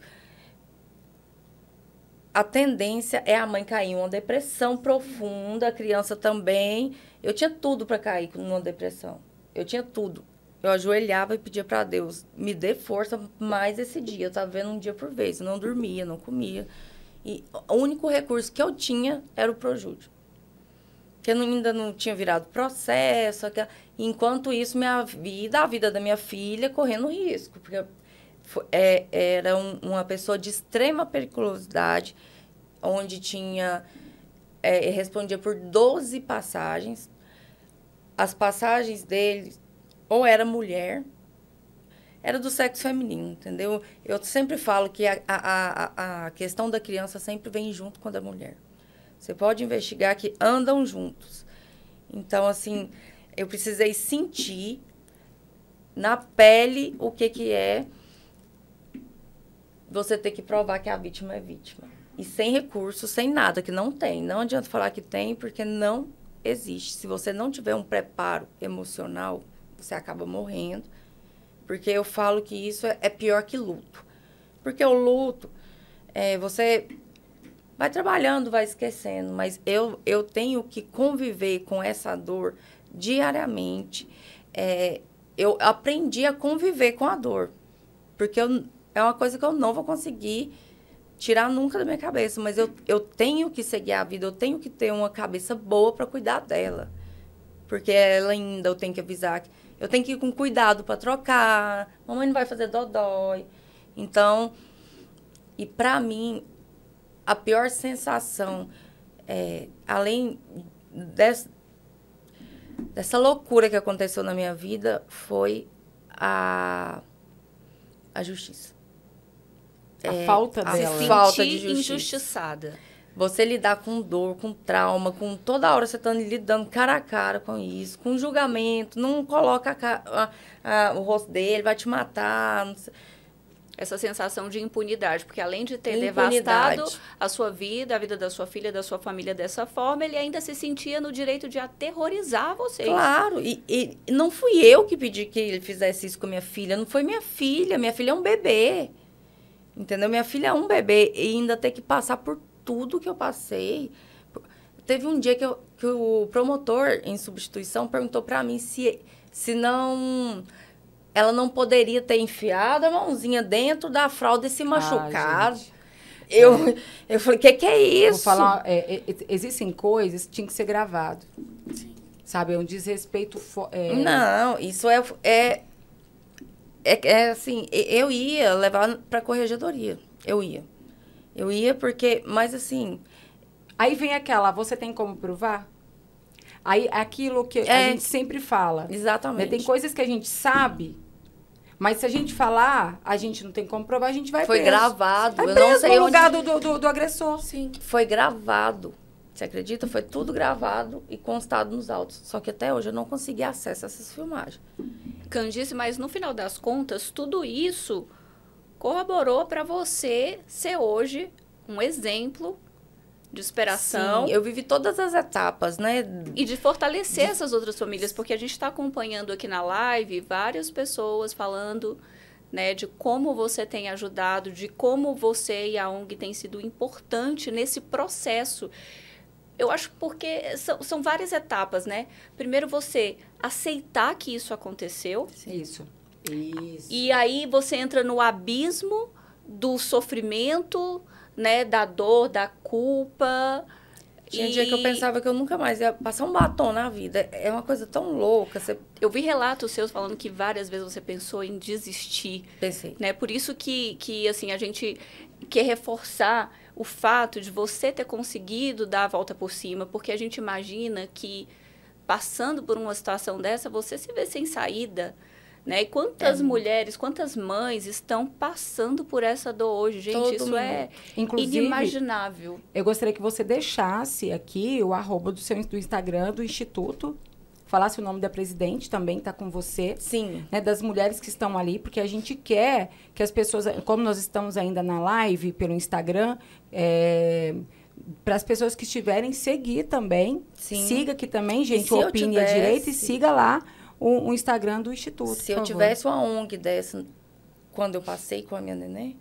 a tendência é a mãe cair em uma depressão profunda, a criança também. Eu tinha tudo para cair numa depressão. Eu tinha tudo. Eu ajoelhava e pedia para Deus, me dê força mais esse dia. Eu estava vendo um dia por vez, eu não dormia, não comia. E o único recurso que eu tinha era o Projúdio. Que eu ainda não tinha virado processo. Enquanto isso, minha vida, a vida da minha filha, correndo risco. Porque era uma pessoa de extrema periculosidade, onde tinha... respondia por 12 passagens. As passagens dele, ou era mulher, era do sexo feminino, entendeu? Eu sempre falo que a questão da criança sempre vem junto com a da mulher. Você pode investigar que andam juntos. Então, assim, eu precisei sentir na pele o que é você ter que provar que a vítima é vítima. E sem recurso, sem nada, que não tem. Não adianta falar que tem, porque não existe. Se você não tiver um preparo emocional, você acaba morrendo. Porque eu falo que isso é pior que luto. Porque o luto, você vai trabalhando, vai esquecendo. Mas eu tenho que conviver com essa dor diariamente. Eu aprendi a conviver com a dor. Porque é uma coisa que eu não vou conseguir tirar nunca da minha cabeça. Mas eu tenho que seguir a vida, eu tenho que ter uma cabeça boa para cuidar dela. Porque ela ainda, eu tenho que avisar, eu tenho que ir com cuidado para trocar, mamãe não vai fazer dodói. Então, e para mim, a pior sensação, além dessa loucura que aconteceu na minha vida, foi a justiça. A falta dela. Se falta de sentir justiça. injustiçada. Você lidar com dor, com trauma, com toda hora você tá lidando cara a cara com isso, com julgamento, não coloca o rosto dele, vai te matar. Não sei. Essa sensação de impunidade, porque além de ter Impunidade. devastado a sua vida, a vida da sua filha, da sua família dessa forma, ele ainda se sentia no direito de aterrorizar vocês. Claro, e não fui eu que pedi que ele fizesse isso com minha filha, não foi minha filha é um bebê, entendeu? Minha filha é um bebê e ainda ter que passar por tudo que eu passei. Teve um dia que o promotor em substituição perguntou para mim se não... Ela não poderia ter enfiado a mãozinha dentro da fralda e se machucado. Eu falei, que é isso? Vou falar, existem coisas que tinham que ser gravado. Sim. Sabe, é um desrespeito... Não, isso é assim, eu ia levar para a corregedoria. Eu ia porque, mas assim... Aí vem aquela, você tem como provar? Aí, aquilo que a gente sempre fala. Exatamente. Né? Tem coisas que a gente sabe, mas se a gente falar, a gente não tem como provar, a gente vai Foi preso. gravado. Vai eu preso não sei no lugar onde... do agressor. Sim. Foi gravado. Você acredita? Foi tudo gravado e constado nos autos. Só que até hoje eu não consegui acesso a essas filmagens. Candice, mas no final das contas, tudo isso corroborou para você ser hoje um exemplo de superação. Sim, eu vivi todas as etapas, né? E de fortalecer essas outras famílias, porque a gente está acompanhando aqui na live várias pessoas falando, né, de como você tem ajudado, de como você e a ONG têm sido importante nesse processo. Eu acho porque são várias etapas, né? Primeiro você aceitar que isso aconteceu. Isso. E aí você entra no abismo do sofrimento, né, da dor, da culpa. Tinha dia que eu pensava que eu nunca mais ia passar um batom na vida. É uma coisa tão louca. Eu vi relatos seus falando que várias vezes você pensou em desistir. Pensei. Né? Por isso que assim, a gente quer reforçar o fato de você ter conseguido dar a volta por cima, porque a gente imagina que, passando por uma situação dessa, você se vê sem saída. Né? E quantas mulheres, quantas mães estão passando por essa dor hoje? Gente, Todo isso mundo. é Inclusive, inimaginável. Eu gostaria que você deixasse aqui o @ do Instagram do Instituto, falasse o nome da presidente também, está com você. Sim. Né, das mulheres que estão ali, porque a gente quer que as pessoas, como nós estamos ainda na live pelo Instagram, para as pessoas que estiverem, seguir também. Sim. Siga aqui também, gente, se eu Opine à tivesse- Direita, e siga lá o Instagram do Instituto. Se eu tivesse uma ONG dessa, quando eu passei com a minha neném,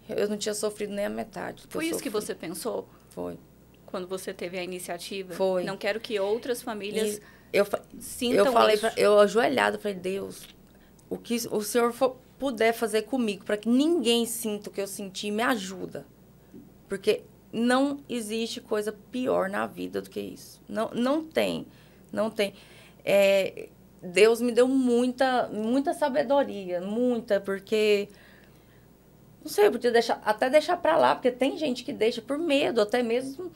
eu não tinha sofrido nem a metade. Foi isso que você pensou Foi. quando você teve a iniciativa? Foi. Não quero que outras famílias E eu sintam falei, isso. eu ajoelhada, falei, Deus, o que o Senhor puder fazer comigo para que ninguém sinta o que eu senti, me ajuda. Porque não existe coisa pior na vida do que isso. Não tem. Deus me deu muita sabedoria, porque... Não sei, eu podia até deixar para lá, porque tem gente que deixa por medo, até mesmo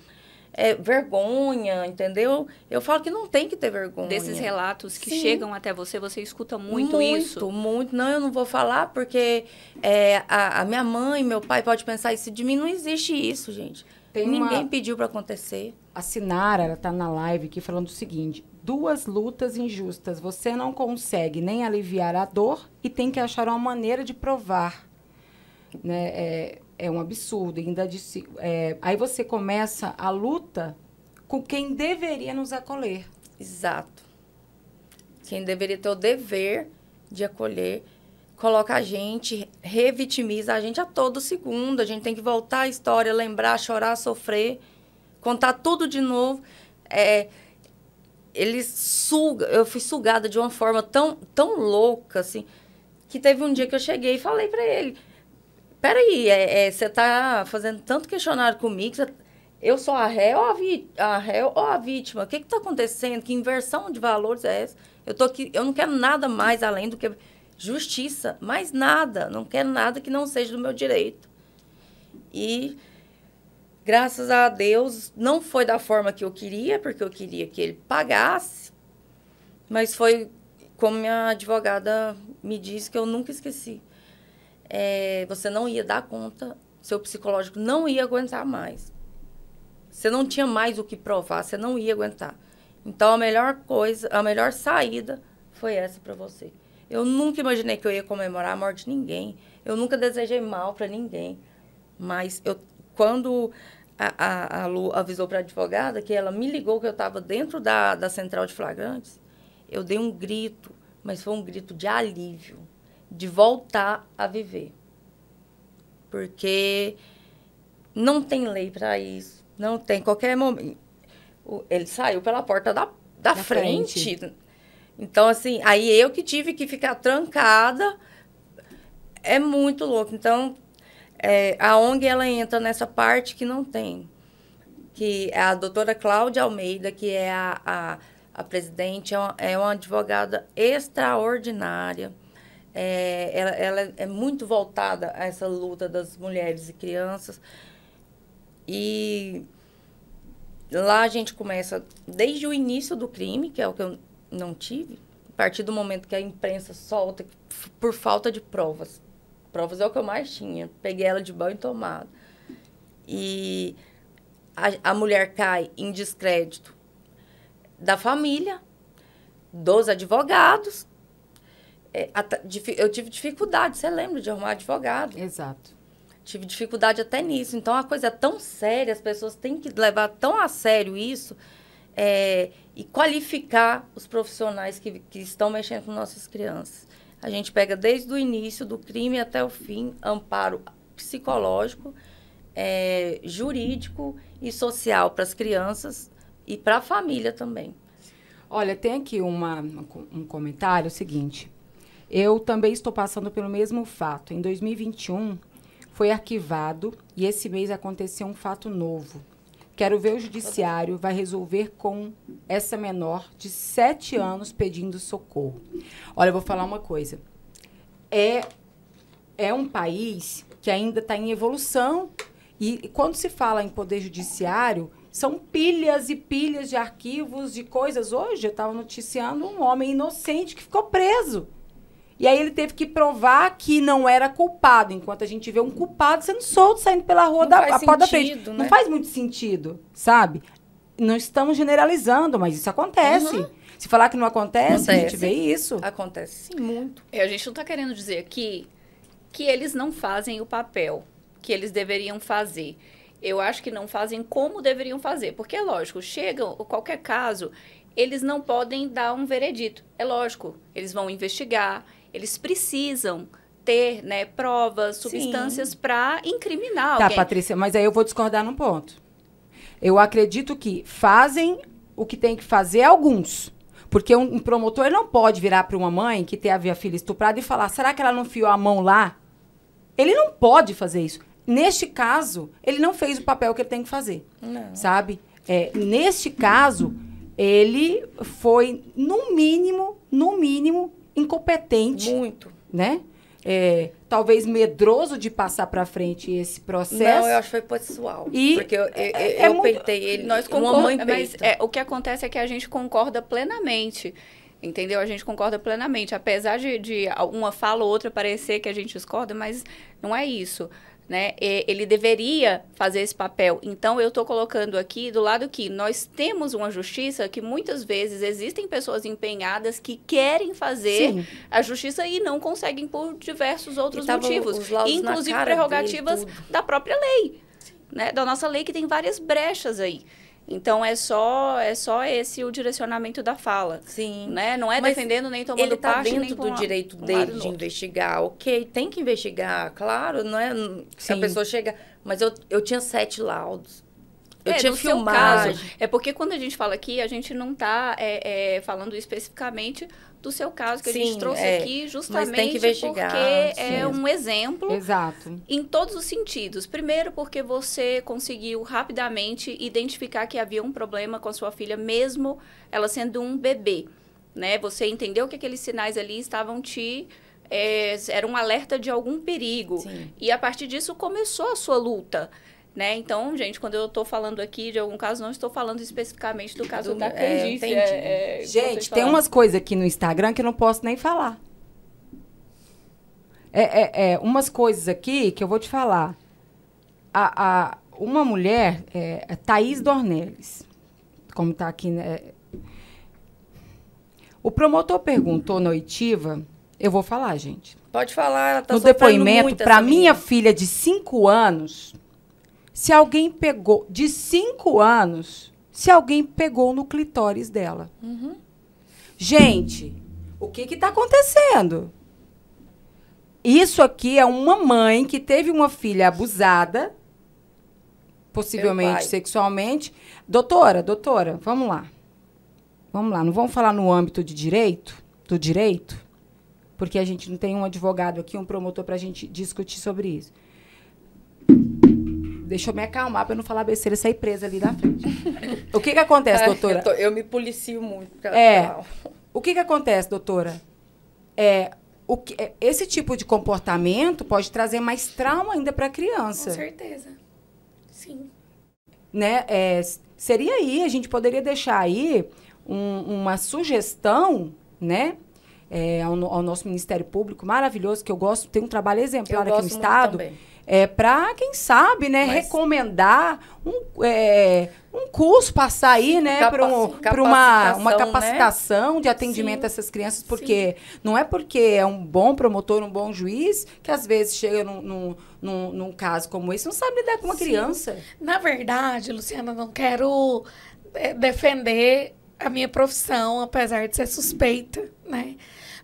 vergonha, entendeu? Eu falo que não tem que ter vergonha. Desses relatos que Sim. chegam até você escuta muito isso? Muito. Não, eu não vou falar, porque a minha mãe, meu pai pode pensar isso de mim. Não existe isso, gente. Ninguém pediu para acontecer. A Sinara, ela tá na live aqui falando o seguinte: 2 lutas injustas. Você não consegue nem aliviar a dor e tem que achar uma maneira de provar. Né? É um absurdo. Ainda aí você começa a luta com quem deveria nos acolher. Exato. Quem deveria ter o dever de acolher, coloca a gente, revitimiza a gente a todo segundo. A gente tem que voltar à história, lembrar, chorar, sofrer, contar tudo de novo. Eu fui sugada de uma forma tão louca, assim, que teve um dia que eu cheguei e falei pra ele: peraí, você tá fazendo tanto questionário comigo, eu sou a réu ou a vítima? O que tá acontecendo? Que inversão de valores é essa? Eu tô aqui, eu não quero nada mais além do que justiça, mais nada. Não quero nada que não seja do meu direito. E, graças a Deus, não foi da forma que eu queria, porque eu queria que ele pagasse, mas foi como minha advogada me disse, que eu nunca esqueci. você não ia dar conta, seu psicológico não ia aguentar mais. Você não tinha mais o que provar, você não ia aguentar. Então, a melhor saída foi essa para você. Eu nunca imaginei que eu ia comemorar a morte de ninguém. Eu nunca desejei mal para ninguém. Mas quando a Lu avisou para a advogada, que ela me ligou que eu estava dentro da central de flagrantes, eu dei um grito, mas foi um grito de alívio, de voltar a viver. Porque não tem lei para isso. Não tem. Qualquer momento. Ele saiu pela porta da frente. Então, assim, aí eu que tive que ficar trancada. É muito louco. Então, a ONG, ela entra nessa parte que não tem. Que a doutora Cláudia Almeida, que é a presidente, é uma advogada extraordinária. Ela é muito voltada a essa luta das mulheres e crianças. E lá a gente começa desde o início do crime, que é o que eu não tive, a partir do momento que a imprensa solta por falta de provas. Provas é o que eu mais tinha. Peguei ela de banho tomado. E a mulher cai em descrédito da família, dos advogados. Eu tive dificuldade, você lembra, de arrumar advogado. Exato. Tive dificuldade até nisso. Então, a coisa é tão séria, as pessoas têm que levar tão a sério isso e qualificar os profissionais que estão mexendo com nossas crianças. A gente pega desde o início do crime até o fim, amparo psicológico, jurídico e social para as crianças e para a família também. Olha, tem aqui um comentário, o seguinte. Eu também estou passando pelo mesmo fato. Em 2021, foi arquivado e esse mês aconteceu um fato novo. Quero ver o judiciário vai resolver com essa menor de 7 anos pedindo socorro. Olha, eu vou falar uma coisa. É um país que ainda está em evolução e quando se fala em poder judiciário, são pilhas e pilhas de arquivos, de coisas. Hoje eu estava noticiando um homem inocente que ficou preso. E aí ele teve que provar que não era culpado, enquanto a gente vê um culpado sendo solto, saindo pela rua a porta da frente. Né? Não faz muito sentido, sabe? Não estamos generalizando, mas isso acontece. Uhum. Se falar que não acontece, a gente vê isso. Acontece sim, muito. A gente não está querendo dizer aqui que eles não fazem o papel que eles deveriam fazer. Eu acho que não fazem como deveriam fazer. Porque, é lógico, chegam, qualquer caso, eles não podem dar um veredito. É lógico, eles vão investigar. Eles precisam ter, né, provas, substâncias para incriminar alguém. Tá, Patrícia, mas aí eu vou discordar num ponto. Eu acredito que fazem o que tem que fazer alguns. Porque um promotor não pode virar para uma mãe que teve a filha estuprada e falar, será que ela não enfiou a mão lá? Ele não pode fazer isso. Neste caso, ele não fez o papel que ele tem que fazer. Não. Sabe? Neste caso, ele foi, no mínimo, incompetente. Muito. Né? Talvez medroso de passar para frente esse processo. Não, eu acho que foi pessoal. Porque eu peitei ele. Nós concordamos, mas o que acontece é que a gente concorda plenamente. Entendeu? A gente concorda plenamente. Apesar de uma fala ou outra parecer que a gente discorda, mas não é isso. Né? Ele deveria fazer esse papel. Então, eu estou colocando aqui do lado que nós temos uma justiça que muitas vezes existem pessoas empenhadas que querem fazer Sim. a justiça e não conseguem por diversos outros motivos. Inclusive prerrogativas da própria lei. Né? Da nossa lei que tem várias brechas aí. Então, é só esse o direcionamento da fala. Sim. Né? Não é defendendo nem tomando parte, nem dentro do direito dele de investigar. Ok, tem que investigar, claro, não é? Se a pessoa chega... Mas eu tinha 7 laudos. Eu tinha filmagem. É porque quando a gente fala aqui, a gente não está falando especificamente do seu caso, que Sim, a gente trouxe aqui justamente tem que investigar, porque é um exemplo Exato. Em todos os sentidos. Primeiro, porque você conseguiu rapidamente identificar que havia um problema com a sua filha, mesmo ela sendo um bebê. Né? Você entendeu que aqueles sinais ali estavam era um alerta de algum perigo. Sim. E a partir disso começou a sua luta. Né? Então, gente, quando eu estou falando aqui de algum caso, não estou falando especificamente do caso da Candice. Gente, tem umas coisas aqui no Instagram que eu não posso nem falar. umas coisas aqui que eu vou te falar. Uma mulher, Thaís Dornelles, como está aqui, né? O promotor perguntou na oitiva, eu vou falar, gente. Pode falar, ela tá no sofrendo depoimento, muito, para essa minha menina. filha de 5 anos, se alguém pegou, de 5 anos, se alguém pegou no clitóris dela. Uhum. Gente, o que está acontecendo? Isso aqui é uma mãe que teve uma filha abusada, possivelmente sexualmente. Doutora, vamos lá. Vamos lá, não vamos falar no âmbito de do direito, porque a gente não tem um advogado aqui, um promotor para a gente discutir sobre isso. Deixa eu me acalmar para não falar besteira e sair presa ali na frente. O que acontece, doutora? Eu me policio muito. O que acontece, doutora? Esse tipo de comportamento pode trazer mais trauma ainda para a criança. Com certeza. Sim. Né? Seria aí, a gente poderia deixar aí uma sugestão, né? Ao nosso Ministério Público, maravilhoso, que eu gosto, tem um trabalho exemplar aqui no Estado. Para, quem sabe, né, recomendar um curso, passar aí, né, para uma capacitação, né, de atendimento a essas crianças, porque não é porque é um bom promotor, um bom juiz, que às vezes chega num caso como esse, não sabe lidar com uma criança. Na verdade, Luciana, não quero defender a minha profissão, apesar de ser suspeita, né?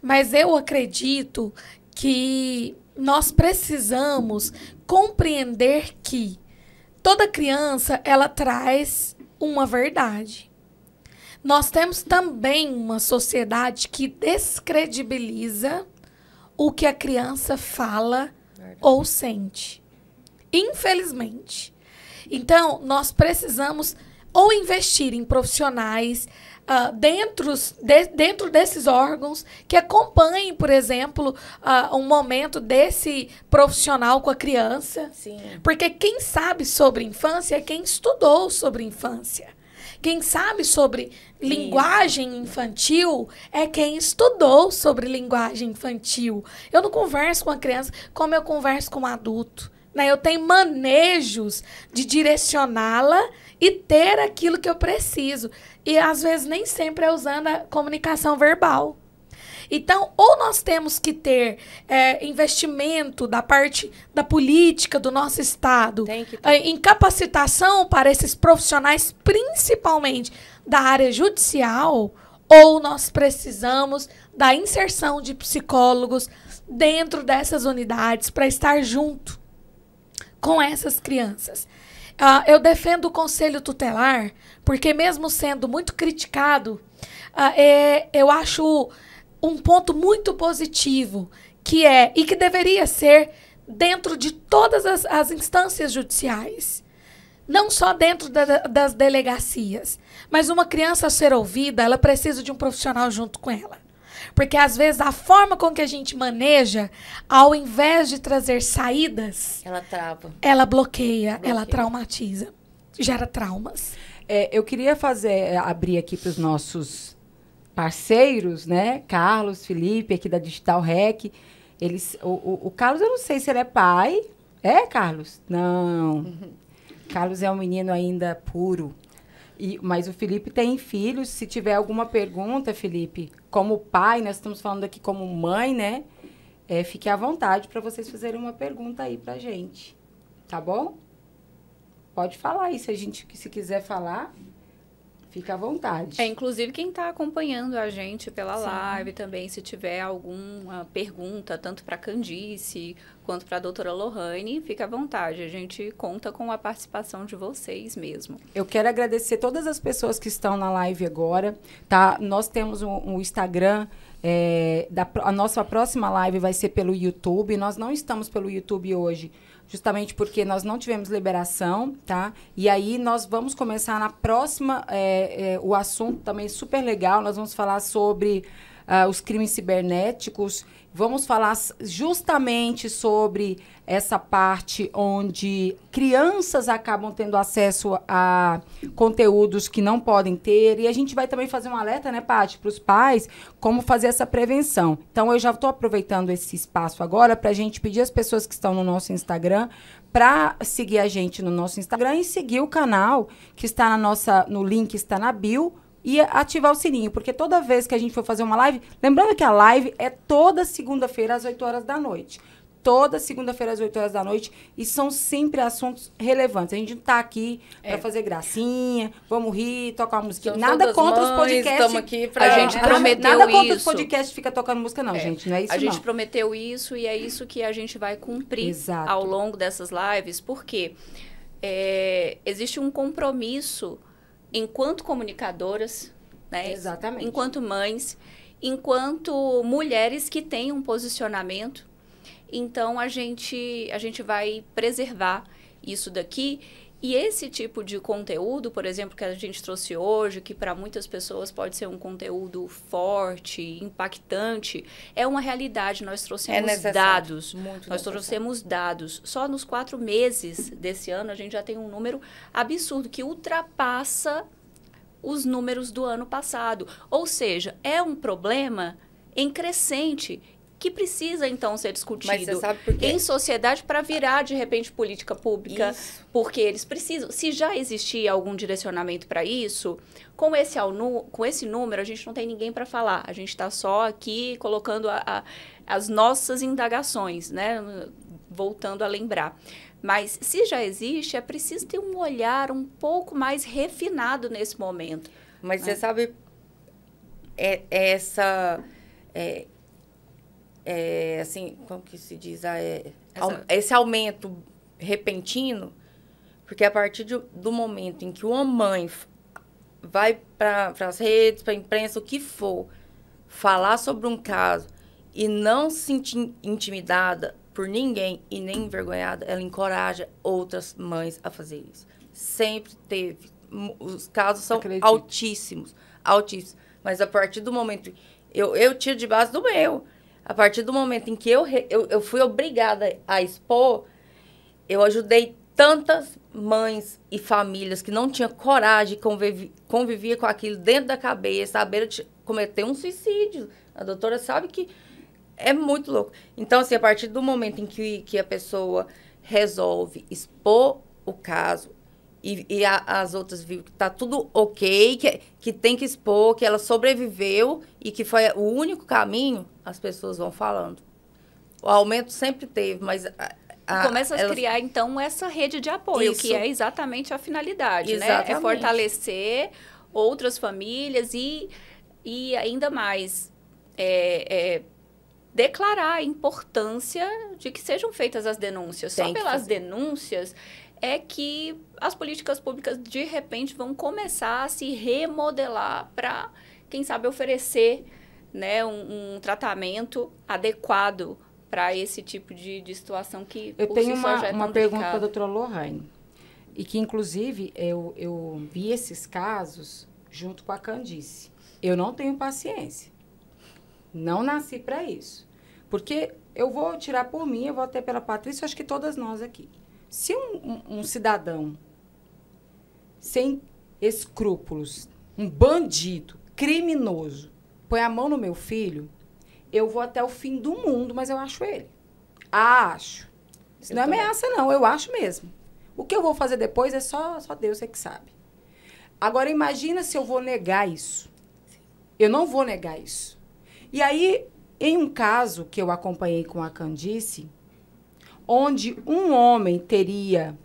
Mas eu acredito que nós precisamos compreender que toda criança, ela traz uma verdade. Nós temos também uma sociedade que descredibiliza o que a criança fala ou sente. Infelizmente. Então, nós precisamos ou investir em profissionais dentro desses órgãos que acompanhem, por exemplo, um momento desse profissional com a criança. Sim. Porque quem sabe sobre infância é quem estudou sobre infância. Quem sabe sobre linguagem infantil é quem estudou sobre linguagem infantil. Eu não converso com a criança como eu converso com um adulto. Né? Eu tenho manejos de direcioná-la e ter aquilo que eu preciso. E, às vezes, nem sempre é usando a comunicação verbal. Então, ou nós temos que ter investimento da parte da política do nosso Estado em capacitação para esses profissionais, principalmente da área judicial, ou nós precisamos da inserção de psicólogos dentro dessas unidades para estar junto com essas crianças. Eu defendo o conselho tutelar, porque mesmo sendo muito criticado, eu acho um ponto muito positivo, e que deveria ser dentro de todas as instâncias judiciais. Não só dentro das delegacias. Mas uma criança a ser ouvida, ela precisa de um profissional junto com ela. Porque, às vezes, a forma com que a gente maneja, ao invés de trazer saídas, ela trava. Ela bloqueia, ela traumatiza, gera traumas. Eu queria abrir aqui para os nossos parceiros, né? Carlos, Felipe, aqui da Digital Rec. O Carlos, eu não sei se ele é pai. É, Carlos? Não. Carlos é um menino ainda puro. Mas o Felipe tem filhos. Se tiver alguma pergunta, Felipe, como pai, nós estamos falando aqui como mãe, né? Fique à vontade para vocês fazerem uma pergunta aí pra gente. Tá bom? Pode falar aí, se quiser falar, fica à vontade. Inclusive, quem está acompanhando a gente pela live também, se tiver alguma pergunta, tanto para a Candice quanto para a doutora Lohane, fica à vontade. A gente conta com a participação de vocês mesmo. Eu quero agradecer todas as pessoas que estão na live agora, tá? Nós temos um Instagram, a nossa próxima live vai ser pelo YouTube. Nós não estamos pelo YouTube hoje, justamente porque nós não tivemos liberação, tá? E aí nós vamos começar na próxima, o assunto também super legal, nós vamos falar sobre os crimes cibernéticos. Vamos falar justamente sobre essa parte onde crianças acabam tendo acesso a conteúdos que não podem ter. E a gente vai também fazer um alerta, né, Paty, para os pais, como fazer essa prevenção. Então, eu já estou aproveitando esse espaço agora para a gente pedir às pessoas que estão no nosso Instagram para seguir a gente no nosso Instagram e seguir o canal que está no link, está na bio, e ativar o sininho, porque toda vez que a gente for fazer uma live, lembrando que a live é toda segunda-feira às 8 horas da noite. Toda segunda-feira às 8 horas da noite, e são sempre assuntos relevantes. A gente não está aqui para fazer gracinha, vamos rir, tocar uma música. Nada contra os podcasts. Aqui pra... A gente prometeu nada contra isso. os podcasts fica tocando música, não, gente. Não é isso, A gente não. prometeu isso e é isso que a gente vai cumprir Exato. ao longo dessas lives, porque existe um compromisso enquanto comunicadoras, né? Exatamente. Enquanto mães, enquanto mulheres que têm um posicionamento. Então, a gente vai preservar isso daqui. E esse tipo de conteúdo, por exemplo, que a gente trouxe hoje, que para muitas pessoas pode ser um conteúdo forte, impactante, é uma realidade. Nós trouxemos dados. Nós trouxemos dados. Só nos 4 meses desse ano, a gente já tem um número absurdo, que ultrapassa os números do ano passado. Ou seja, é um problema em crescente, que precisa, então, ser discutido. Mas você sabe por quê? Em sociedade para virar, de repente, política pública. Isso. Porque eles precisam. Se já existia algum direcionamento para isso, com esse número, a gente não tem ninguém para falar. A gente está só aqui colocando as nossas indagações, né? Voltando a lembrar. Mas, se já existe, é preciso ter um olhar um pouco mais refinado nesse momento. Mas você sabe, assim, como que se diz? Esse aumento repentino, porque a partir do momento em que uma mãe vai para as redes, para a imprensa, o que for, falar sobre um caso e não se sentir intimidada por ninguém e nem envergonhada, ela encoraja outras mães a fazer isso. Sempre teve. Os casos são altíssimos. Mas a partir do momento... Eu tiro de base do meu. A partir do momento em que eu fui obrigada a expor, eu ajudei tantas mães e famílias que não tinham coragem, convivia com aquilo dentro da cabeça, à beira de cometer um suicídio. A doutora sabe que é muito louco. Então, assim, a partir do momento em que a pessoa resolve expor o caso e as outras viram que está tudo ok, que tem que expor, que ela sobreviveu e que foi o único caminho, as pessoas vão falando. O aumento sempre teve, mas... Começa a criar, então, essa rede de apoio, que é exatamente a finalidade, exatamente, né? É fortalecer outras famílias e ainda mais... declarar a importância de que sejam feitas as denúncias. Só pelas denúncias é que as políticas públicas, de repente, vão começar a se remodelar para, quem sabe, oferecer, né, um tratamento adequado para esse tipo de situação que, eu por tenho si só, já é uma tão pergunta para a delicado. doutora Lohane, e que, inclusive, eu vi esses casos junto com a Candice. Eu não tenho paciência. Não nasci para isso. Porque eu vou tirar por mim, eu vou até pela Patrícia, acho que todas nós aqui. Se um cidadão sem escrúpulos, um bandido, criminoso, põe a mão no meu filho, eu vou até o fim do mundo, mas eu acho ele. Acho. Isso não é ameaça, não. Eu acho mesmo. O que eu vou fazer depois é só Deus é que sabe. Agora, imagina se eu vou negar isso. Eu não vou negar isso. E aí, em um caso que eu acompanhei com a Candice, onde um homem teria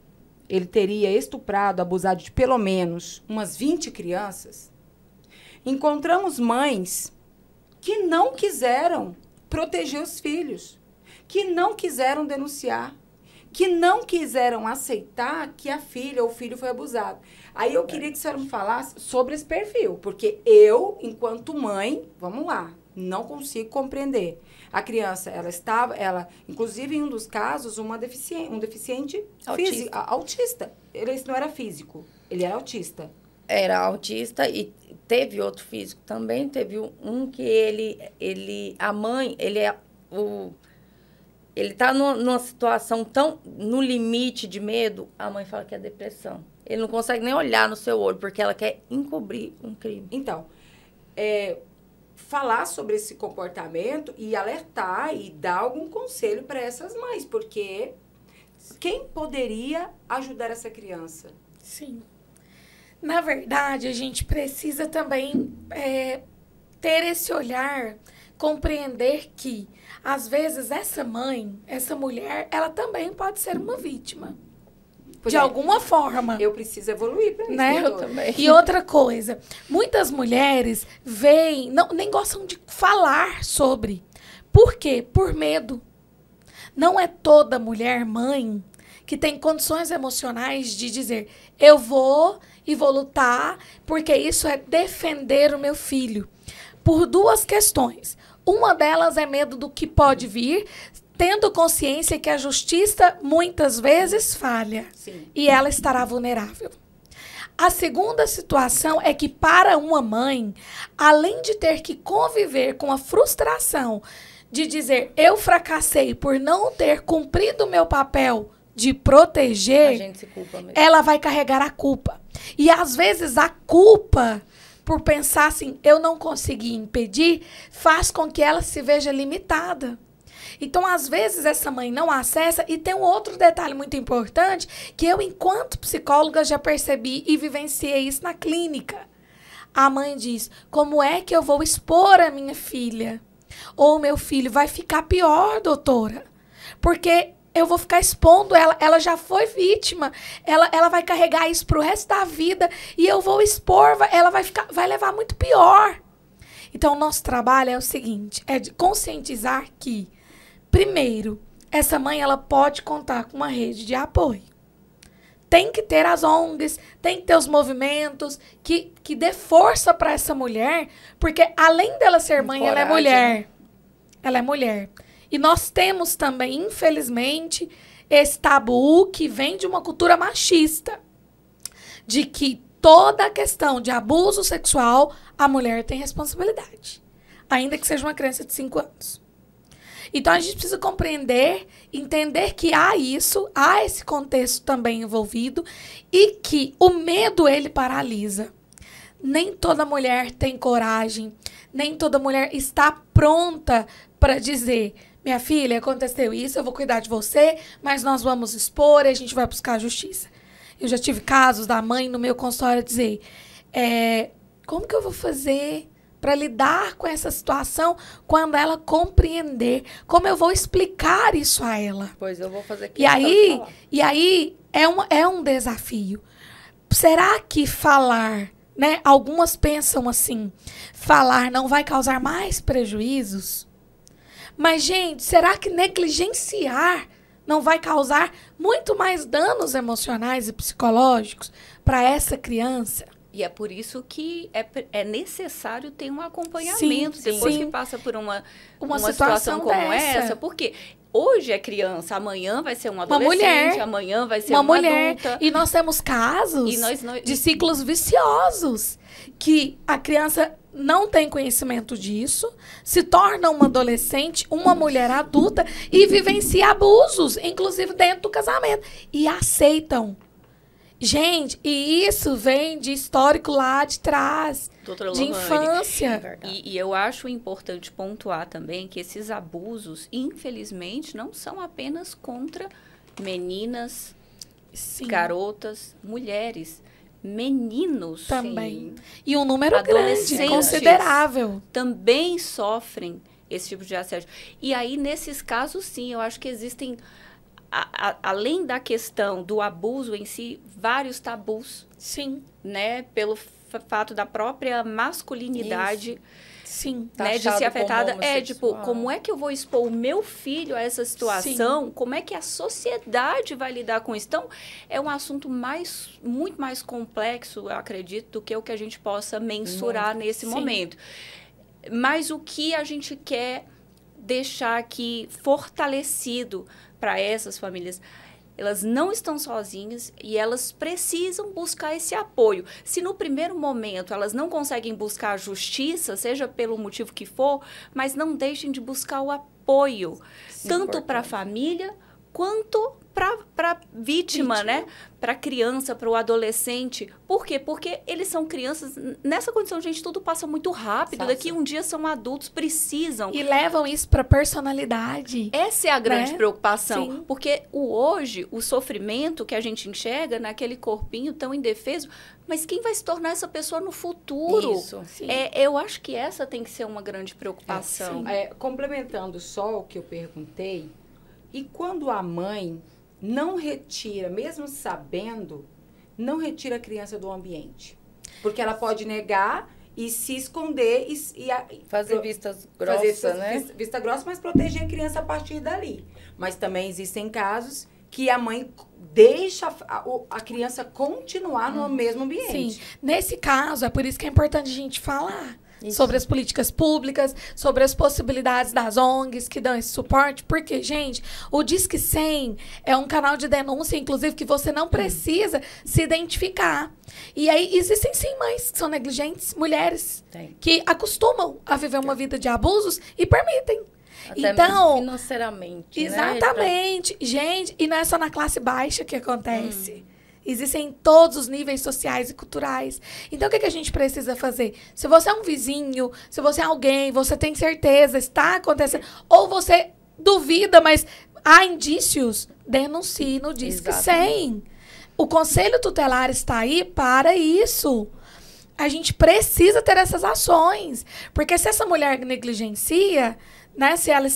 estuprado, abusado de pelo menos umas 20 crianças, encontramos mães que não quiseram proteger os filhos, que não quiseram denunciar, que não quiseram aceitar que a filha ou o filho foi abusado. Aí eu queria que a senhora me falasse sobre esse perfil, porque eu, enquanto mãe, vamos lá, não consigo compreender. A criança, ela inclusive em um dos casos, um deficiente autista. Ele não era físico, ele era autista. era autista e teve outro físico também. Teve um que a mãe, ele tá numa situação tão no limite de medo, a mãe fala que é depressão. Ele não consegue nem olhar no seu olho, porque ela quer encobrir um crime. Então, falar sobre esse comportamento e alertar e dar algum conselho para essas mães, porque quem poderia ajudar essa criança? Sim. Na verdade, a gente precisa também ter esse olhar, compreender que, às vezes, essa mãe, essa mulher, ela também pode ser uma vítima. De alguma forma. Eu preciso evoluir para isso. Né? Eu também. E outra coisa, muitas mulheres nem gostam de falar sobre. Por quê? Por medo. Não é toda mulher mãe que tem condições emocionais de dizer, eu vou e vou lutar, porque isso é defender o meu filho. Por duas questões. Uma delas é medo do que pode vir, tendo consciência que a justiça muitas vezes falha. Sim. E ela estará vulnerável. A segunda situação é que, para uma mãe, além de ter que conviver com a frustração de dizer eu fracassei por não ter cumprido o meu papel de proteger, A gente se culpa mesmo. ela vai carregar a culpa. E, às vezes, a culpa, por pensar assim, eu não consegui impedir, faz com que ela se veja limitada. Então, às vezes, essa mãe não acessa. E tem um outro detalhe muito importante que eu, enquanto psicóloga, já percebi e vivenciei isso na clínica. A mãe diz, como é que eu vou expor a minha filha? Ou meu filho vai ficar pior, doutora. Porque eu vou ficar expondo ela. Ela já foi vítima. Ela vai carregar isso pro resto da vida. E eu vou expor, ela vai levar muito pior. Então, o nosso trabalho é o seguinte, é de conscientizar que, primeiro, essa mãe ela pode contar com uma rede de apoio. Tem que ter as ONGs, tem que ter os movimentos que dê força para essa mulher, porque além dela ser mãe, ela é mulher. Ela é mulher. E nós temos também, infelizmente, esse tabu que vem de uma cultura machista, de que toda a questão de abuso sexual, a mulher tem responsabilidade, ainda que seja uma criança de 5 anos. Então, a gente precisa compreender, entender que há esse contexto também envolvido e que o medo, ele paralisa. Nem toda mulher tem coragem, nem toda mulher está pronta para dizer, minha filha, aconteceu isso, eu vou cuidar de você, mas nós vamos expor e a gente vai buscar a justiça. Eu já tive casos da mãe no meu consultório dizer, como que eu vou fazer para lidar com essa situação quando ela compreender? Como eu vou explicar isso a ela? Pois eu vou fazer E aí é um desafio. Será que falar, né? Algumas pensam assim, falar não vai causar mais prejuízos? Mas, gente, será que negligenciar não vai causar muito mais danos emocionais e psicológicos para essa criança? E é por isso que é necessário ter um acompanhamento depois que passa por uma situação como essa. Porque hoje é criança, amanhã vai ser um adolescente, amanhã vai ser uma adulta. E nós temos casos de ciclos viciosos que a criança não tem conhecimento disso, se torna uma adolescente, uma mulher adulta e vivencia abusos, inclusive dentro do casamento. E aceitam. Gente, e isso vem de histórico lá de trás, de infância. E eu acho importante pontuar também que esses abusos, infelizmente, não são apenas contra meninas, garotas, mulheres, meninos. Também. E um número grande, considerável. Também sofrem esse tipo de assédio. E aí, nesses casos, sim, eu acho que existem... além da questão do abuso em si, vários tabus. Sim. Né? Pelo fato da própria masculinidade. Sim. Né, de ser afetada. Como é que eu vou expor o meu filho a essa situação? Sim. Como é que a sociedade vai lidar com isso? Então, é um assunto muito mais complexo, eu acredito, do que o que a gente possa mensurar nesse momento. Mas o que a gente quer deixar aqui fortalecido para essas famílias elas não estão sozinhas e elas precisam buscar esse apoio. Se no primeiro momento elas não conseguem buscar a justiça, seja pelo motivo que for, mas não deixem de buscar o apoio, tanto para a família quanto para a vítima, né? Para a criança, para o adolescente. Por quê? Porque eles são crianças. Nessa condição, gente, tudo passa muito rápido. Nossa. Daqui um dia são adultos, precisam. E levam isso para personalidade. Essa é a grande né? preocupação. Sim. Porque hoje, o sofrimento que a gente enxerga naquele corpinho tão indefeso, mas quem vai se tornar essa pessoa no futuro? Isso. Sim. Eu acho que essa tem que ser uma grande preocupação. Complementando só o que eu perguntei, e quando a mãe não retira, mesmo sabendo, não retira a criança do ambiente? Porque ela pode negar e se esconder Fazer vistas grossas, fazer né? vista grossa, mas proteger a criança a partir dali. Mas também existem casos que a mãe deixa a criança continuar no mesmo ambiente. Sim. Nesse caso, é por isso que é importante a gente falar. Isso. Sobre as políticas públicas, sobre as possibilidades das ONGs que dão esse suporte. Porque, gente, o Disque 100 é um canal de denúncia, inclusive, que você não precisa se identificar. E aí, existem sim mães que são negligentes, mulheres, Tem. que acostumam a viver uma vida de abusos e permitem. Até Então, mesmo financeiramente, exatamente. Gente, e não é só na classe baixa que acontece. Existem em todos os níveis sociais e culturais. Então, o que a gente precisa fazer? Se você é um vizinho, se você é alguém, você tem certeza, está acontecendo, ou você duvida, mas há indícios, denuncie no Disque 100. O Conselho Tutelar está aí para isso. A gente precisa ter essas ações. Porque se essa mulher negligencia, né, se ela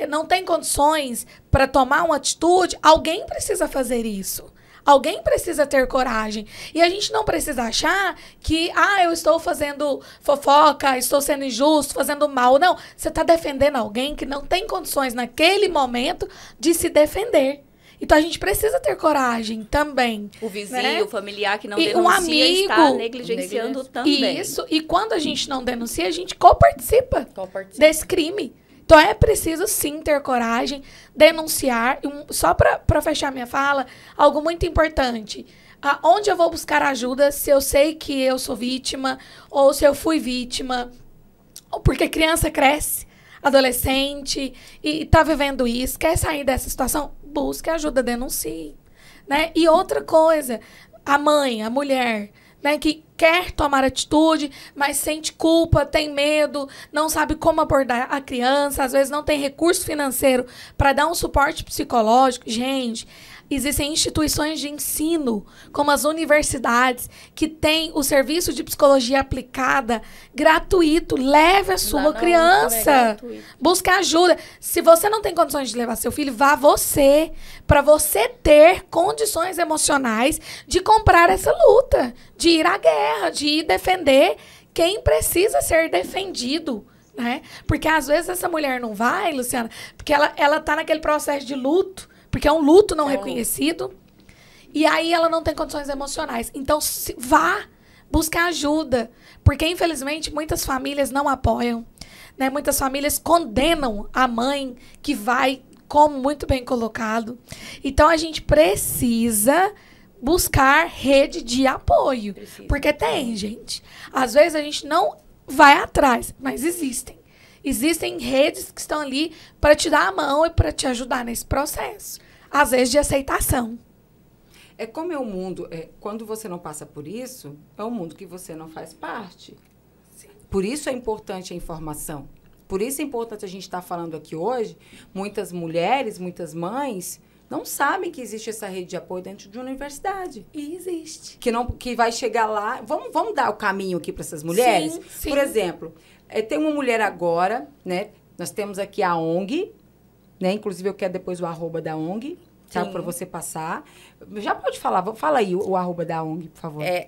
não tem condições para tomar uma atitude, alguém precisa fazer isso. Alguém precisa ter coragem. E a gente não precisa achar que, eu estou fazendo fofoca, estou sendo injusto, fazendo mal. Não, você está defendendo alguém que não tem condições naquele momento de se defender. Então, a gente precisa ter coragem também. O vizinho, né? o familiar que não E denuncia um amigo, está negligenciando também. Isso. E quando a gente não denuncia, a gente coparticipa Coparticipa. desse crime. Então, é preciso, sim, ter coragem, denunciar. Só para fechar minha fala, algo muito importante. Onde eu vou buscar ajuda se eu sei que eu sou vítima ou se eu fui vítima? Porque criança cresce, adolescente, e está vivendo isso, quer sair dessa situação? Busque ajuda, denuncie. Né? E outra coisa, a mãe, a mulher, né, que quer tomar atitude, mas sente culpa, tem medo, não sabe como abordar a criança, às vezes não tem recurso financeiro para dar um suporte psicológico. Gente, existem instituições de ensino, como as universidades, que têm o serviço de psicologia aplicada gratuito. Leve a sua criança. Busque ajuda. Se você não tem condições de levar seu filho, vá você, para você ter condições emocionais de comprar essa luta, de ir à guerra, de ir defender quem precisa ser defendido. Né? Porque às vezes essa mulher não vai, Luciana, porque ela tá naquele processo de luto, porque é um luto não reconhecido, e aí ela não tem condições emocionais. Então, vá buscar ajuda, porque infelizmente muitas famílias não apoiam, né? Muitas famílias condenam a mãe que vai, como muito bem colocado. Então, a gente precisa buscar rede de apoio, porque tem, gente. Às vezes a gente não vai atrás, mas existem. Existem redes que estão ali para te dar a mão e para te ajudar nesse processo. Às vezes de aceitação. É como é o mundo, quando você não passa por isso, é um mundo que você não faz parte. Sim. Por isso é importante a informação. Por isso é importante a gente estar falando aqui hoje. Muitas mulheres, muitas mães não sabem que existe essa rede de apoio dentro de uma universidade. E existe. Que vai chegar lá. Vamos dar o caminho aqui para essas mulheres? Sim, sim. Por exemplo, tem uma mulher agora, né? Nós temos aqui a ONG, né? Inclusive, eu quero depois o @ da ONG, sabe? Para você passar. Já pode falar. Fala aí o @ da ONG, por favor. É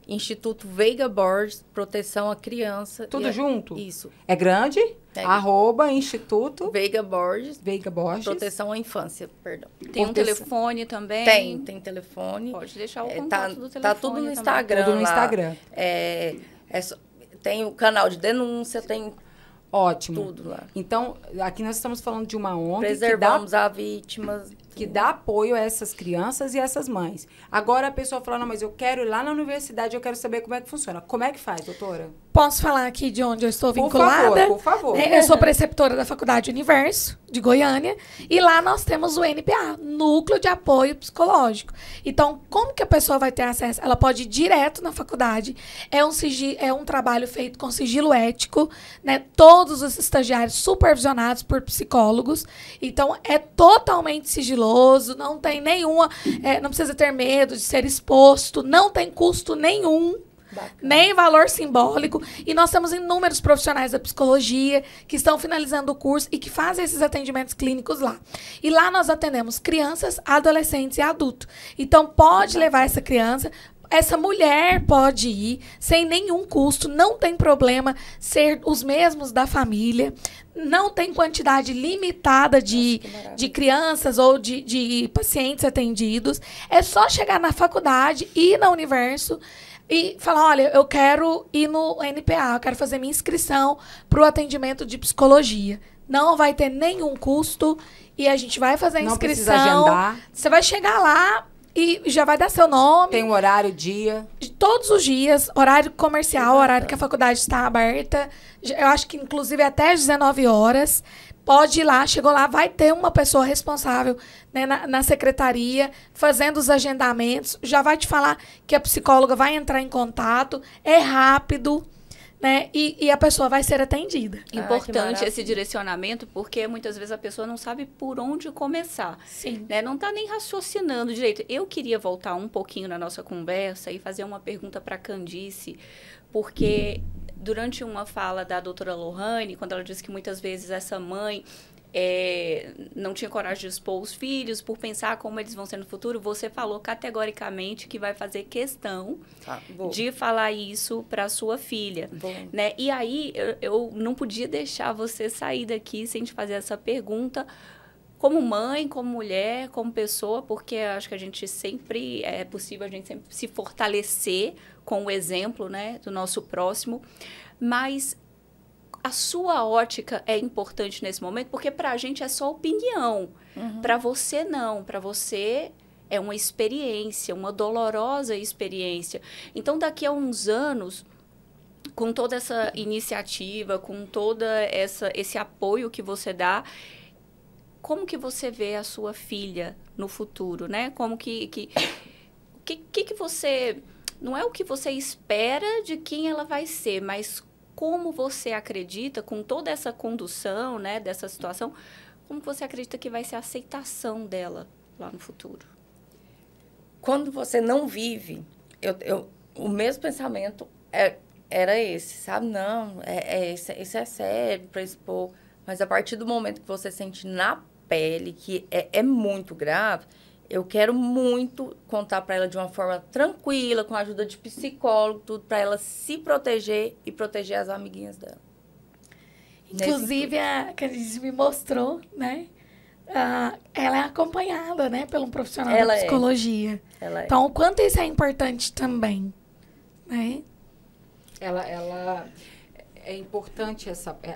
@Instituto Veiga Borges, Proteção à Criança. Tudo junto? Isso. É grande? @Instituto Veiga Borges. Veiga Borges. Proteção à Infância, perdão. Tem um telefone também? Tem telefone. Pode deixar o contato do telefone. Tá tudo no Instagram. Tudo no Instagram. Tem o canal de denúncia, tem ótimo. Tudo lá. Então, aqui nós estamos falando de uma ONG Preservamos a vítimas. que dá apoio a essas crianças e essas mães. Agora a pessoa fala, não, mas eu quero ir lá na universidade, eu quero saber como é que funciona. Como é que faz, doutora? Posso falar aqui de onde eu estou vinculada? Por favor. Eu sou preceptora da Faculdade Universo, de Goiânia, e lá nós temos o NPA, Núcleo de Apoio Psicológico. Então, como que a pessoa vai ter acesso? Ela pode ir direto na faculdade, é um trabalho feito com sigilo ético, né? Todos os estagiários supervisionados por psicólogos, então é totalmente sigiloso, não tem nenhuma, não precisa ter medo de ser exposto, não tem custo nenhum, bacana, nem valor simbólico. E nós temos inúmeros profissionais da psicologia que estão finalizando o curso e que fazem esses atendimentos clínicos lá. E lá nós atendemos crianças, adolescentes e adultos. Então, pode levar essa criança. Essa mulher pode ir sem nenhum custo, não tem problema ser os mesmos da família, não tem quantidade limitada de crianças ou de pacientes atendidos. É só chegar na faculdade, ir na Universo e falar, olha, eu quero ir no NPA, eu quero fazer minha inscrição para o atendimento de psicologia. Não vai ter nenhum custo e a gente vai fazer a inscrição. Não precisa agendar. Você vai chegar lá e já vai dar seu nome. Tem um horário, dia? De todos os dias, horário comercial, horário que a faculdade está aberta. Eu acho que, inclusive, até às 19 horas. Pode ir lá, chegou lá, vai ter uma pessoa responsável, né, na secretaria, fazendo os agendamentos. Já vai te falar que a psicóloga vai entrar em contato. É rápido. Né? E a pessoa vai ser atendida. Importante esse direcionamento, porque muitas vezes a pessoa não sabe por onde começar. Sim. Né? Não está nem raciocinando direito. Eu queria voltar um pouquinho na nossa conversa e fazer uma pergunta para a Candice, porque durante uma fala da doutora Lohane, quando ela disse que muitas vezes essa mãe não tinha coragem de expor os filhos por pensar como eles vão ser no futuro, você falou categoricamente que vai fazer questão de falar isso para sua filha, né? E aí eu não podia deixar você sair daqui sem te fazer essa pergunta, como mãe, como mulher, como pessoa, porque acho que a gente sempre é possível a gente sempre se fortalecer com o exemplo, né, do nosso próximo, mas a sua ótica é importante nesse momento, porque para a gente é só opinião. Para você, não. Para você é uma experiência, uma dolorosa experiência. Então, daqui a uns anos, com toda essa iniciativa, com todo esse apoio que você dá, como que você vê a sua filha no futuro, né? Como que você... Não é o que você espera de quem ela vai ser, mas como você acredita, com toda essa condução, né, dessa situação, como você acredita que vai ser a aceitação dela lá no futuro? Quando você não vive, o mesmo pensamento era esse, sabe? Não, isso é sério para expor. Mas a partir do momento que você sente na pele que é muito grave, eu quero muito contar para ela de uma forma tranquila, com a ajuda de psicólogo, tudo, para ela se proteger e proteger as amiguinhas dela. Inclusive, a Candice me mostrou, né? Ela é acompanhada, né, por um profissional da psicologia. Ela é. Então, o quanto isso é importante também, né? Ela é importante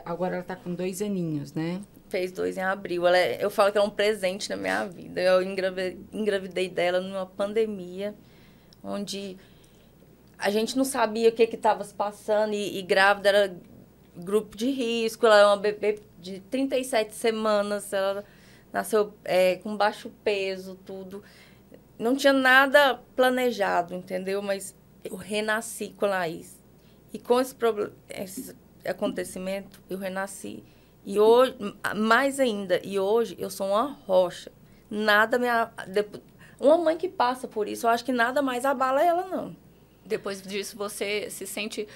agora ela está com 2 aninhos, né? Fez 2 em abril. Eu falo que ela é um presente na minha vida. Eu engravidei dela numa pandemia, onde a gente não sabia o que estava se passando, e grávida era grupo de risco. Ela é uma bebê de 37 semanas, ela nasceu com baixo peso, tudo. Não tinha nada planejado, entendeu? Mas eu renasci com a Laís. E com esse acontecimento, eu renasci. E hoje, mais ainda, hoje eu sou uma rocha. Nada uma mãe que passa por isso, eu acho que nada mais abala ela, não. Depois disso, você se sente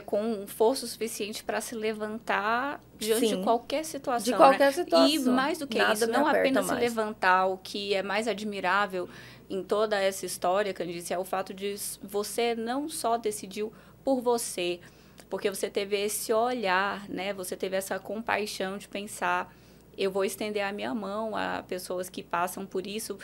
com força suficiente para se levantar diante de qualquer situação. De qualquer situação. E mais do que isso, não apenas se levantar, o que é mais admirável em toda essa história, Candice, é o fato de você não só decidiu por você, porque você teve esse olhar, né? Você teve essa compaixão de pensar, eu vou estender a minha mão a pessoas que passam por isso,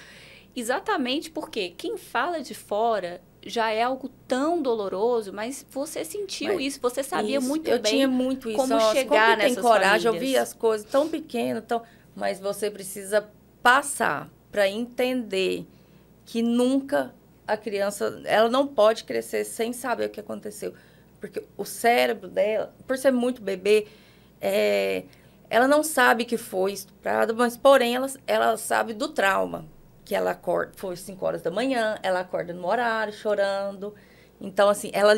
exatamente porque quem fala de fora já é algo tão doloroso, mas você sentiu isso, você sabia muito bem. Eu tinha muito isso. Como chegar nessas tem coragem, famílias. eu vi as coisas tão pequenas, mas você precisa passar para entender que nunca a criança, ela não pode crescer sem saber o que aconteceu. Porque o cérebro dela, por ser muito bebê, ela não sabe que foi estuprada, mas, porém, ela sabe do trauma. Que ela acorda, foi 5 horas da manhã, ela acorda no horário, chorando. Então, assim, ela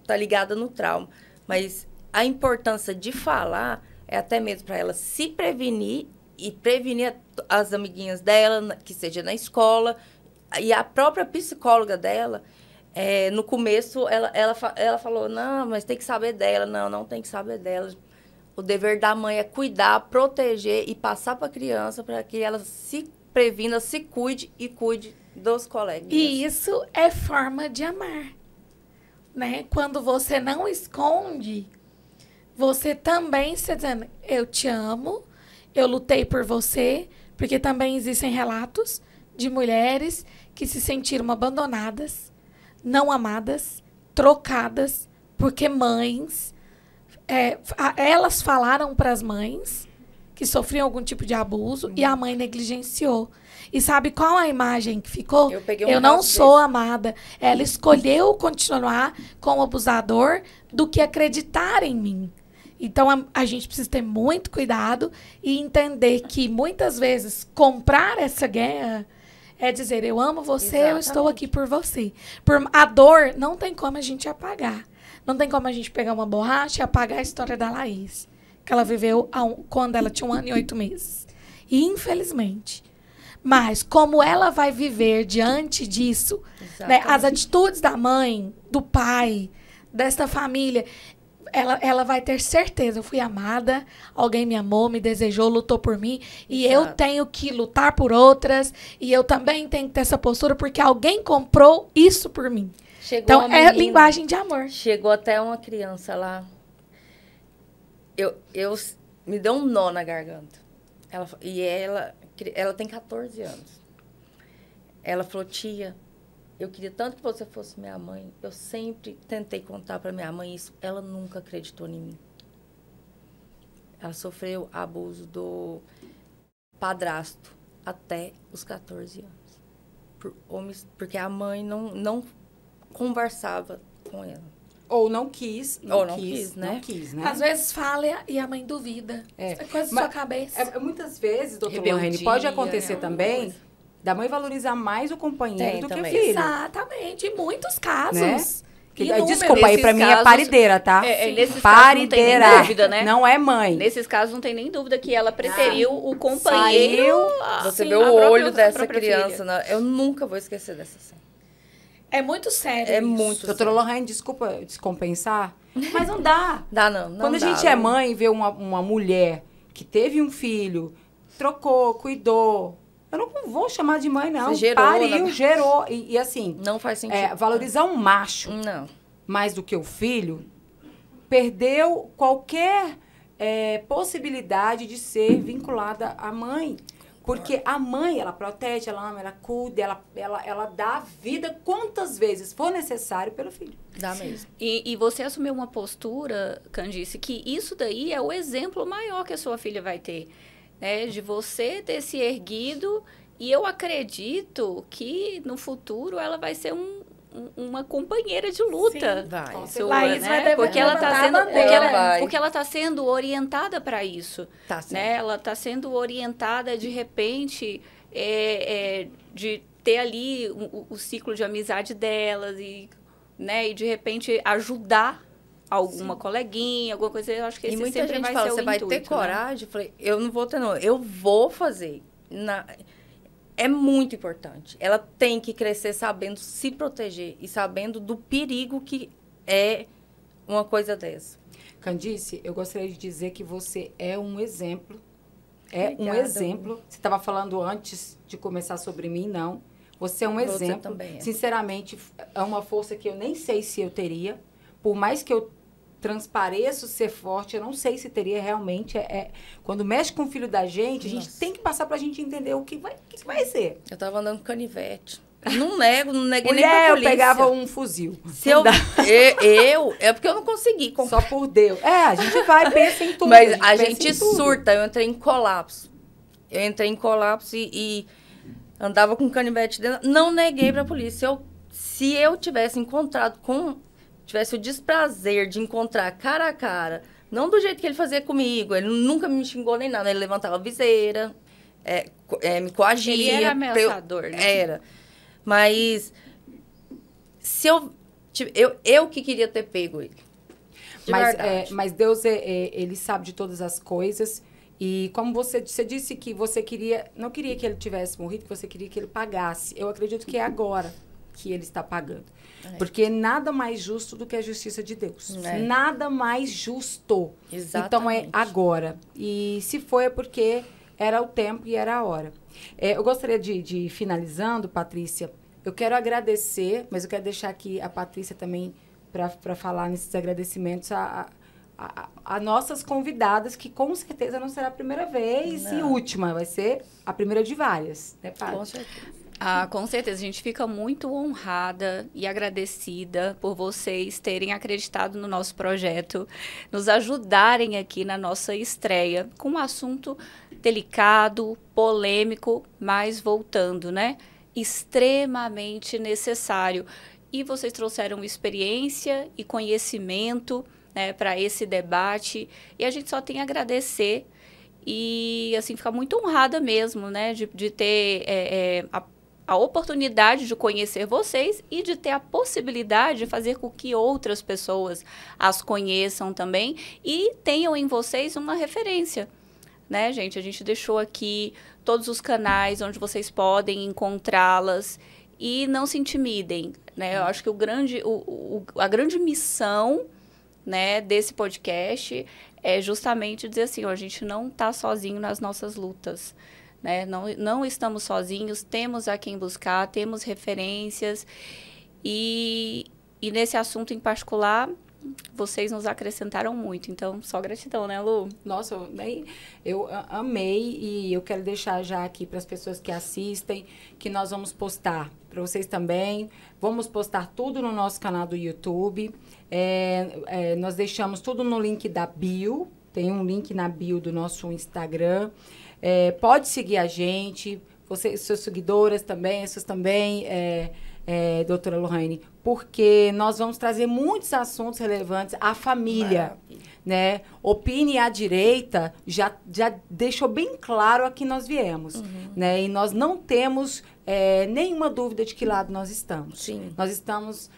tá ligada no trauma. Mas a importância de falar é até mesmo para ela se prevenir e prevenir as amiguinhas dela, que seja na escola. E a própria psicóloga dela, no começo, ela falou, não, mas tem que saber dela. Não tem que saber dela. O dever da mãe é cuidar, proteger e passar para a criança para que ela se previna, se cuide e cuide dos colegas. E isso é forma de amar, né? Quando você não esconde, você também está dizendo, eu te amo, eu lutei por você, porque também existem relatos de mulheres que se sentiram abandonadas, não amadas, trocadas, porque mães, elas falaram para as mães que sofriam algum tipo de abuso e a mãe negligenciou. E sabe qual a imagem que ficou? Eu não sou amada. Ela escolheu continuar com o abusador do que acreditar em mim. Então, a gente precisa ter muito cuidado e entender que, muitas vezes, comprar essa guerra é dizer, eu amo você, exatamente, eu estou aqui por você. A dor não tem como a gente apagar. Não tem como a gente pegar uma borracha e apagar a história da Laís, que ela viveu quando ela tinha 1 ano e 8 meses. E, infelizmente. Mas, como ela vai viver diante disso, né, as atitudes da mãe, do pai, desta família, ela vai ter certeza, eu fui amada, alguém me amou, me desejou, lutou por mim, e eu tenho que lutar por outras, e eu também tenho que ter essa postura, porque alguém comprou isso por mim. Então, é linguagem de amor. Chegou até uma criança lá, me deu um nó na garganta. Ela tem 14 anos. Ela falou, tia, eu queria tanto que você fosse minha mãe. Eu sempre tentei contar para minha mãe isso. Ela nunca acreditou em mim. Ela sofreu abuso do padrasto até os 14 anos. Porque a mãe não conversava com ela. Ou não quis, né? Não quis, né? Às vezes fala e a mãe duvida. É coisa da sua cabeça. Muitas vezes, doutora Lorraine, pode acontecer também da mãe valorizar mais o companheiro do que o filho. Exatamente, em muitos casos. Né? Desculpa, aí pra mim é parideira, tá? Nesses parideira. Casos não tem nem dúvida, né? Não é mãe. Nesses casos não tem nem dúvida que ela preteriu o companheiro. Você vê o olho dessa criança. Eu nunca vou esquecer dessa cena. É muito sério. É muito sério. Doutora Lorraine, desculpa descompensar, mas não dá. Não Quando a gente é mãe e vê uma mulher que teve um filho, trocou, cuidou, eu não vou chamar de mãe, não. Você gerou, pariu, gerou. E assim... Não faz sentido. Valorizar um macho mais do que o filho, perdeu qualquer possibilidade de ser vinculada à mãe. Porque a mãe, ela protege, ela ama, ela cuida, ela dá a vida quantas vezes for necessário pelo filho. Dá mesmo. E você assumiu uma postura, Candice, que isso daí é o exemplo maior que a sua filha vai ter. Né? De você ter se erguido. E eu acredito que no futuro ela vai ser uma companheira de luta. Sim, vai. Sua, né? Porque ela está sendo orientada para isso. Tá, né? Ela está sendo orientada, de repente, de ter ali o ciclo de amizade delas e, né? E de repente, ajudar alguma coleguinha, alguma coisa. Eu acho que esse muita sempre gente vai fala, ser o você vai intuito, ter coragem? Eu falei, eu não vou ter, não. Eu vou fazer. É muito importante. Ela tem que crescer sabendo se proteger e sabendo do perigo que é uma coisa dessa. Candice, eu gostaria de dizer que você é um exemplo. Obrigada. Um exemplo. Você estava falando antes de começar sobre mim, não. Você é um exemplo. Também é. Sinceramente, é uma força que eu nem sei se eu teria. Por mais que eu transpareço ser forte, eu não sei se teria realmente. Quando mexe com o filho da gente, a gente tem que passar pra gente entender o que vai ser. Eu tava andando com canivete. Não neguei nem pra polícia. Eu pegava um fuzil. Se é porque eu não consegui comprar. Só por Deus. A gente vai, pensa em tudo. Mas a gente surta, eu entrei em colapso. eu entrei em colapso e andava com canivete dentro. Não neguei para a polícia. Se eu tivesse tivesse o desprazer de encontrar cara a cara, não do jeito que ele fazia comigo, ele nunca me xingou nem nada, ele levantava a viseira, me coagia. Ele era ameaçador, né? Era. Mas se eu que queria ter pego ele. Mas Deus, ele sabe de todas as coisas. E como você disse que você não queria que ele tivesse morrido, que você queria que ele pagasse. Eu acredito que é agora que ele está pagando. Porque nada mais justo do que a justiça de Deus. Nada mais justo. Exatamente. Então, é agora. E se foi, é porque era o tempo e era a hora. Eu gostaria de finalizando, Patrícia, eu quero agradecer, mas eu quero deixar aqui a Patrícia também para falar nesses agradecimentos a nossas convidadas, que com certeza não será a primeira vez e última, vai ser a primeira de várias, né, Paty? Com certeza. Com certeza, a gente fica muito honrada e agradecida por vocês terem acreditado no nosso projeto, nos ajudarem aqui na nossa estreia, com um assunto delicado, polêmico, mas voltando, né? Extremamente necessário. E vocês trouxeram experiência e conhecimento, né, para esse debate, e a gente só tem a agradecer e, assim, ficar muito honrada mesmo, né, de ter a oportunidade de conhecer vocês e de ter a possibilidade de fazer com que outras pessoas as conheçam também e tenham em vocês uma referência, né, gente? A gente deixou aqui todos os canais onde vocês podem encontrá-las e não se intimidem, né? Eu acho que a grande missão, né, desse podcast é justamente dizer assim, a gente não está sozinho nas nossas lutas, né? Não estamos sozinhos, temos a quem buscar, temos referências e nesse assunto em particular, vocês nos acrescentaram muito. Então, só gratidão, né, Lu? Nossa, eu amei e eu quero deixar já aqui para as pessoas que assistem que nós vamos postar, para vocês também. Vamos postar tudo no nosso canal do YouTube. Nós deixamos tudo no link da bio. Tem um link na bio do nosso Instagram. Pode seguir a gente. Vocês, suas seguidoras também, essas também, doutora Lohane, porque nós vamos trazer muitos assuntos relevantes à família, né? Opine à direita já deixou bem claro a que nós viemos, né? E nós não temos nenhuma dúvida de que lado nós estamos. Sim. Nós estamos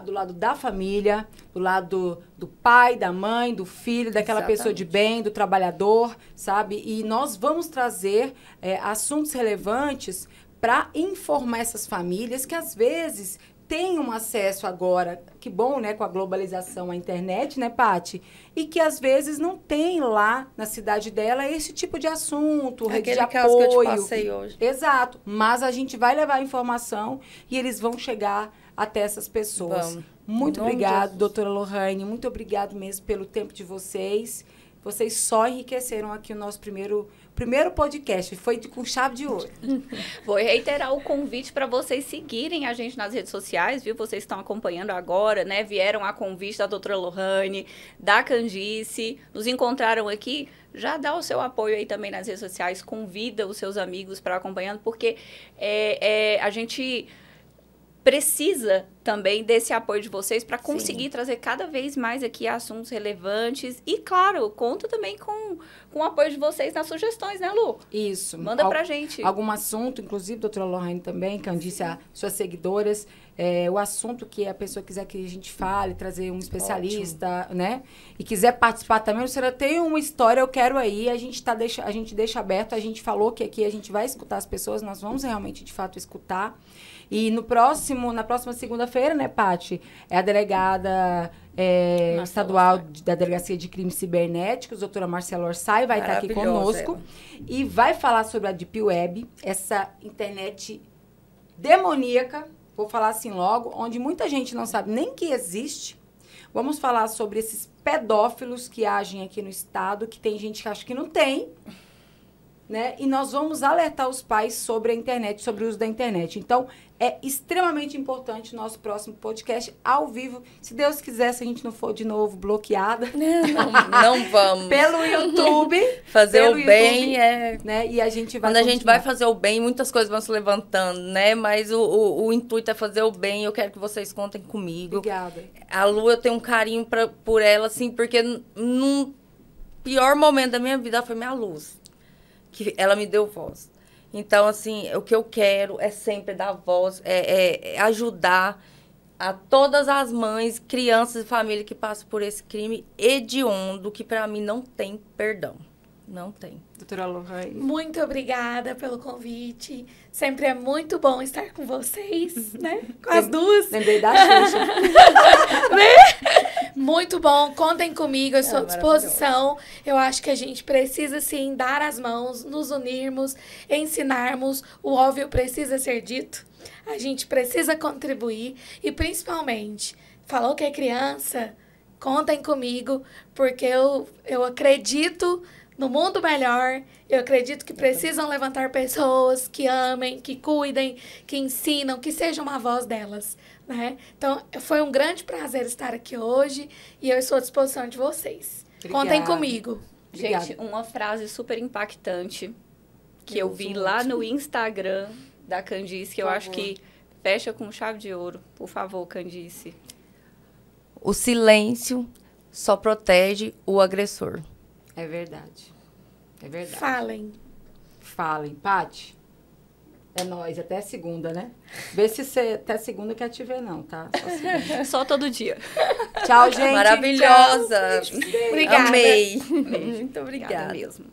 do lado da família, do lado do pai, da mãe, do filho, daquela Exatamente. pessoa de bem, do trabalhador, sabe? E nós vamos trazer assuntos relevantes para informar essas famílias que, às vezes, têm um acesso agora, que bom, né, com a globalização, a internet, né, Paty? E que, às vezes, não tem lá na cidade dela esse tipo de assunto, rede de Aquele caso apoio. que eu te passei hoje. Exato. Mas a gente vai levar a informação e eles vão chegar até essas pessoas. Vamos. Muito Em nome de obrigada, Jesus. doutora Lohane. Muito obrigada mesmo pelo tempo de vocês. Vocês só enriqueceram aqui o nosso primeiro podcast. Foi com chave de ouro. Vou reiterar o convite para vocês seguirem a gente nas redes sociais, viu? Vocês estão acompanhando agora, né? Vieram a convite da doutora Lohane, da Candice, nos encontraram aqui. Já dá o seu apoio aí também nas redes sociais, convida os seus amigos para acompanhando, porque a gente precisa também desse apoio de vocês para conseguir trazer cada vez mais aqui assuntos relevantes. E, claro, conto também com o apoio de vocês nas sugestões, né, Lu? Isso. Manda pra gente. Algum assunto, inclusive, doutora Lohane também, Candice, as suas seguidoras, o assunto que a pessoa quiser que a gente fale, trazer um especialista, né? E quiser participar também, você tem uma história, eu quero aí, a gente deixa aberto, a gente falou que aqui a gente vai escutar as pessoas, nós vamos realmente, de fato, escutar. E na próxima segunda-feira, né, Paty, é a delegada estadual da Delegacia de Crimes Cibernéticos, doutora Marcela Orsay, vai estar aqui conosco. E vai falar sobre a Deep Web, essa internet demoníaca, vou falar assim logo, onde muita gente não sabe nem que existe. Vamos falar sobre esses pedófilos que agem aqui no estado, que tem gente que acha que não tem, né? E nós vamos alertar os pais sobre a internet, sobre o uso da internet. Então, é extremamente importante o nosso próximo podcast ao vivo. Se Deus quiser, se a gente não for de novo bloqueada. Não vamos. Pelo YouTube. Fazer pelo o bem YouTube, né? E a gente vai Quando a gente vai fazer o bem, muitas coisas vão se levantando, né? Mas o intuito é fazer o bem. Eu quero que vocês contem comigo. Obrigada. A Lu, eu tenho um carinho por ela, assim, porque num pior momento da minha vida, ela foi minha luz. Que ela me deu voz. Então, assim, o que eu quero é sempre dar voz, é ajudar a todas as mães, crianças e famílias que passam por esse crime hediondo, que para mim não tem perdão. Não tem. Doutora Lohane. Muito obrigada pelo convite. Sempre é muito bom estar com vocês, né? Com as duas. Lembrei da Xuxa. Muito bom, contem comigo, eu estou à disposição. Eu acho que a gente precisa, sim, dar as mãos, nos unirmos, ensinarmos. O óbvio precisa ser dito. A gente precisa contribuir e, principalmente, falou que é criança, contem comigo, porque eu acredito no mundo melhor. Eu acredito que precisam levantar pessoas que amem, que cuidem, que ensinam, que sejam uma voz delas, né? Então, foi um grande prazer estar aqui hoje e eu estou à disposição de vocês. Obrigada. Contem comigo. Obrigada. Gente, uma frase super impactante que eu vi lá no Instagram da Candice, que eu acho que fecha com chave de ouro. Por favor, Candice. O silêncio só protege o agressor. É verdade. É verdade. Falem. Falem. Paty, é nóis. Até segunda, né? Vê se você até segunda quer te ver, não, tá? Só segunda. Só todo dia. Tchau, gente. Maravilhosa. Obrigada. Amei. Beijo. Muito obrigada mesmo.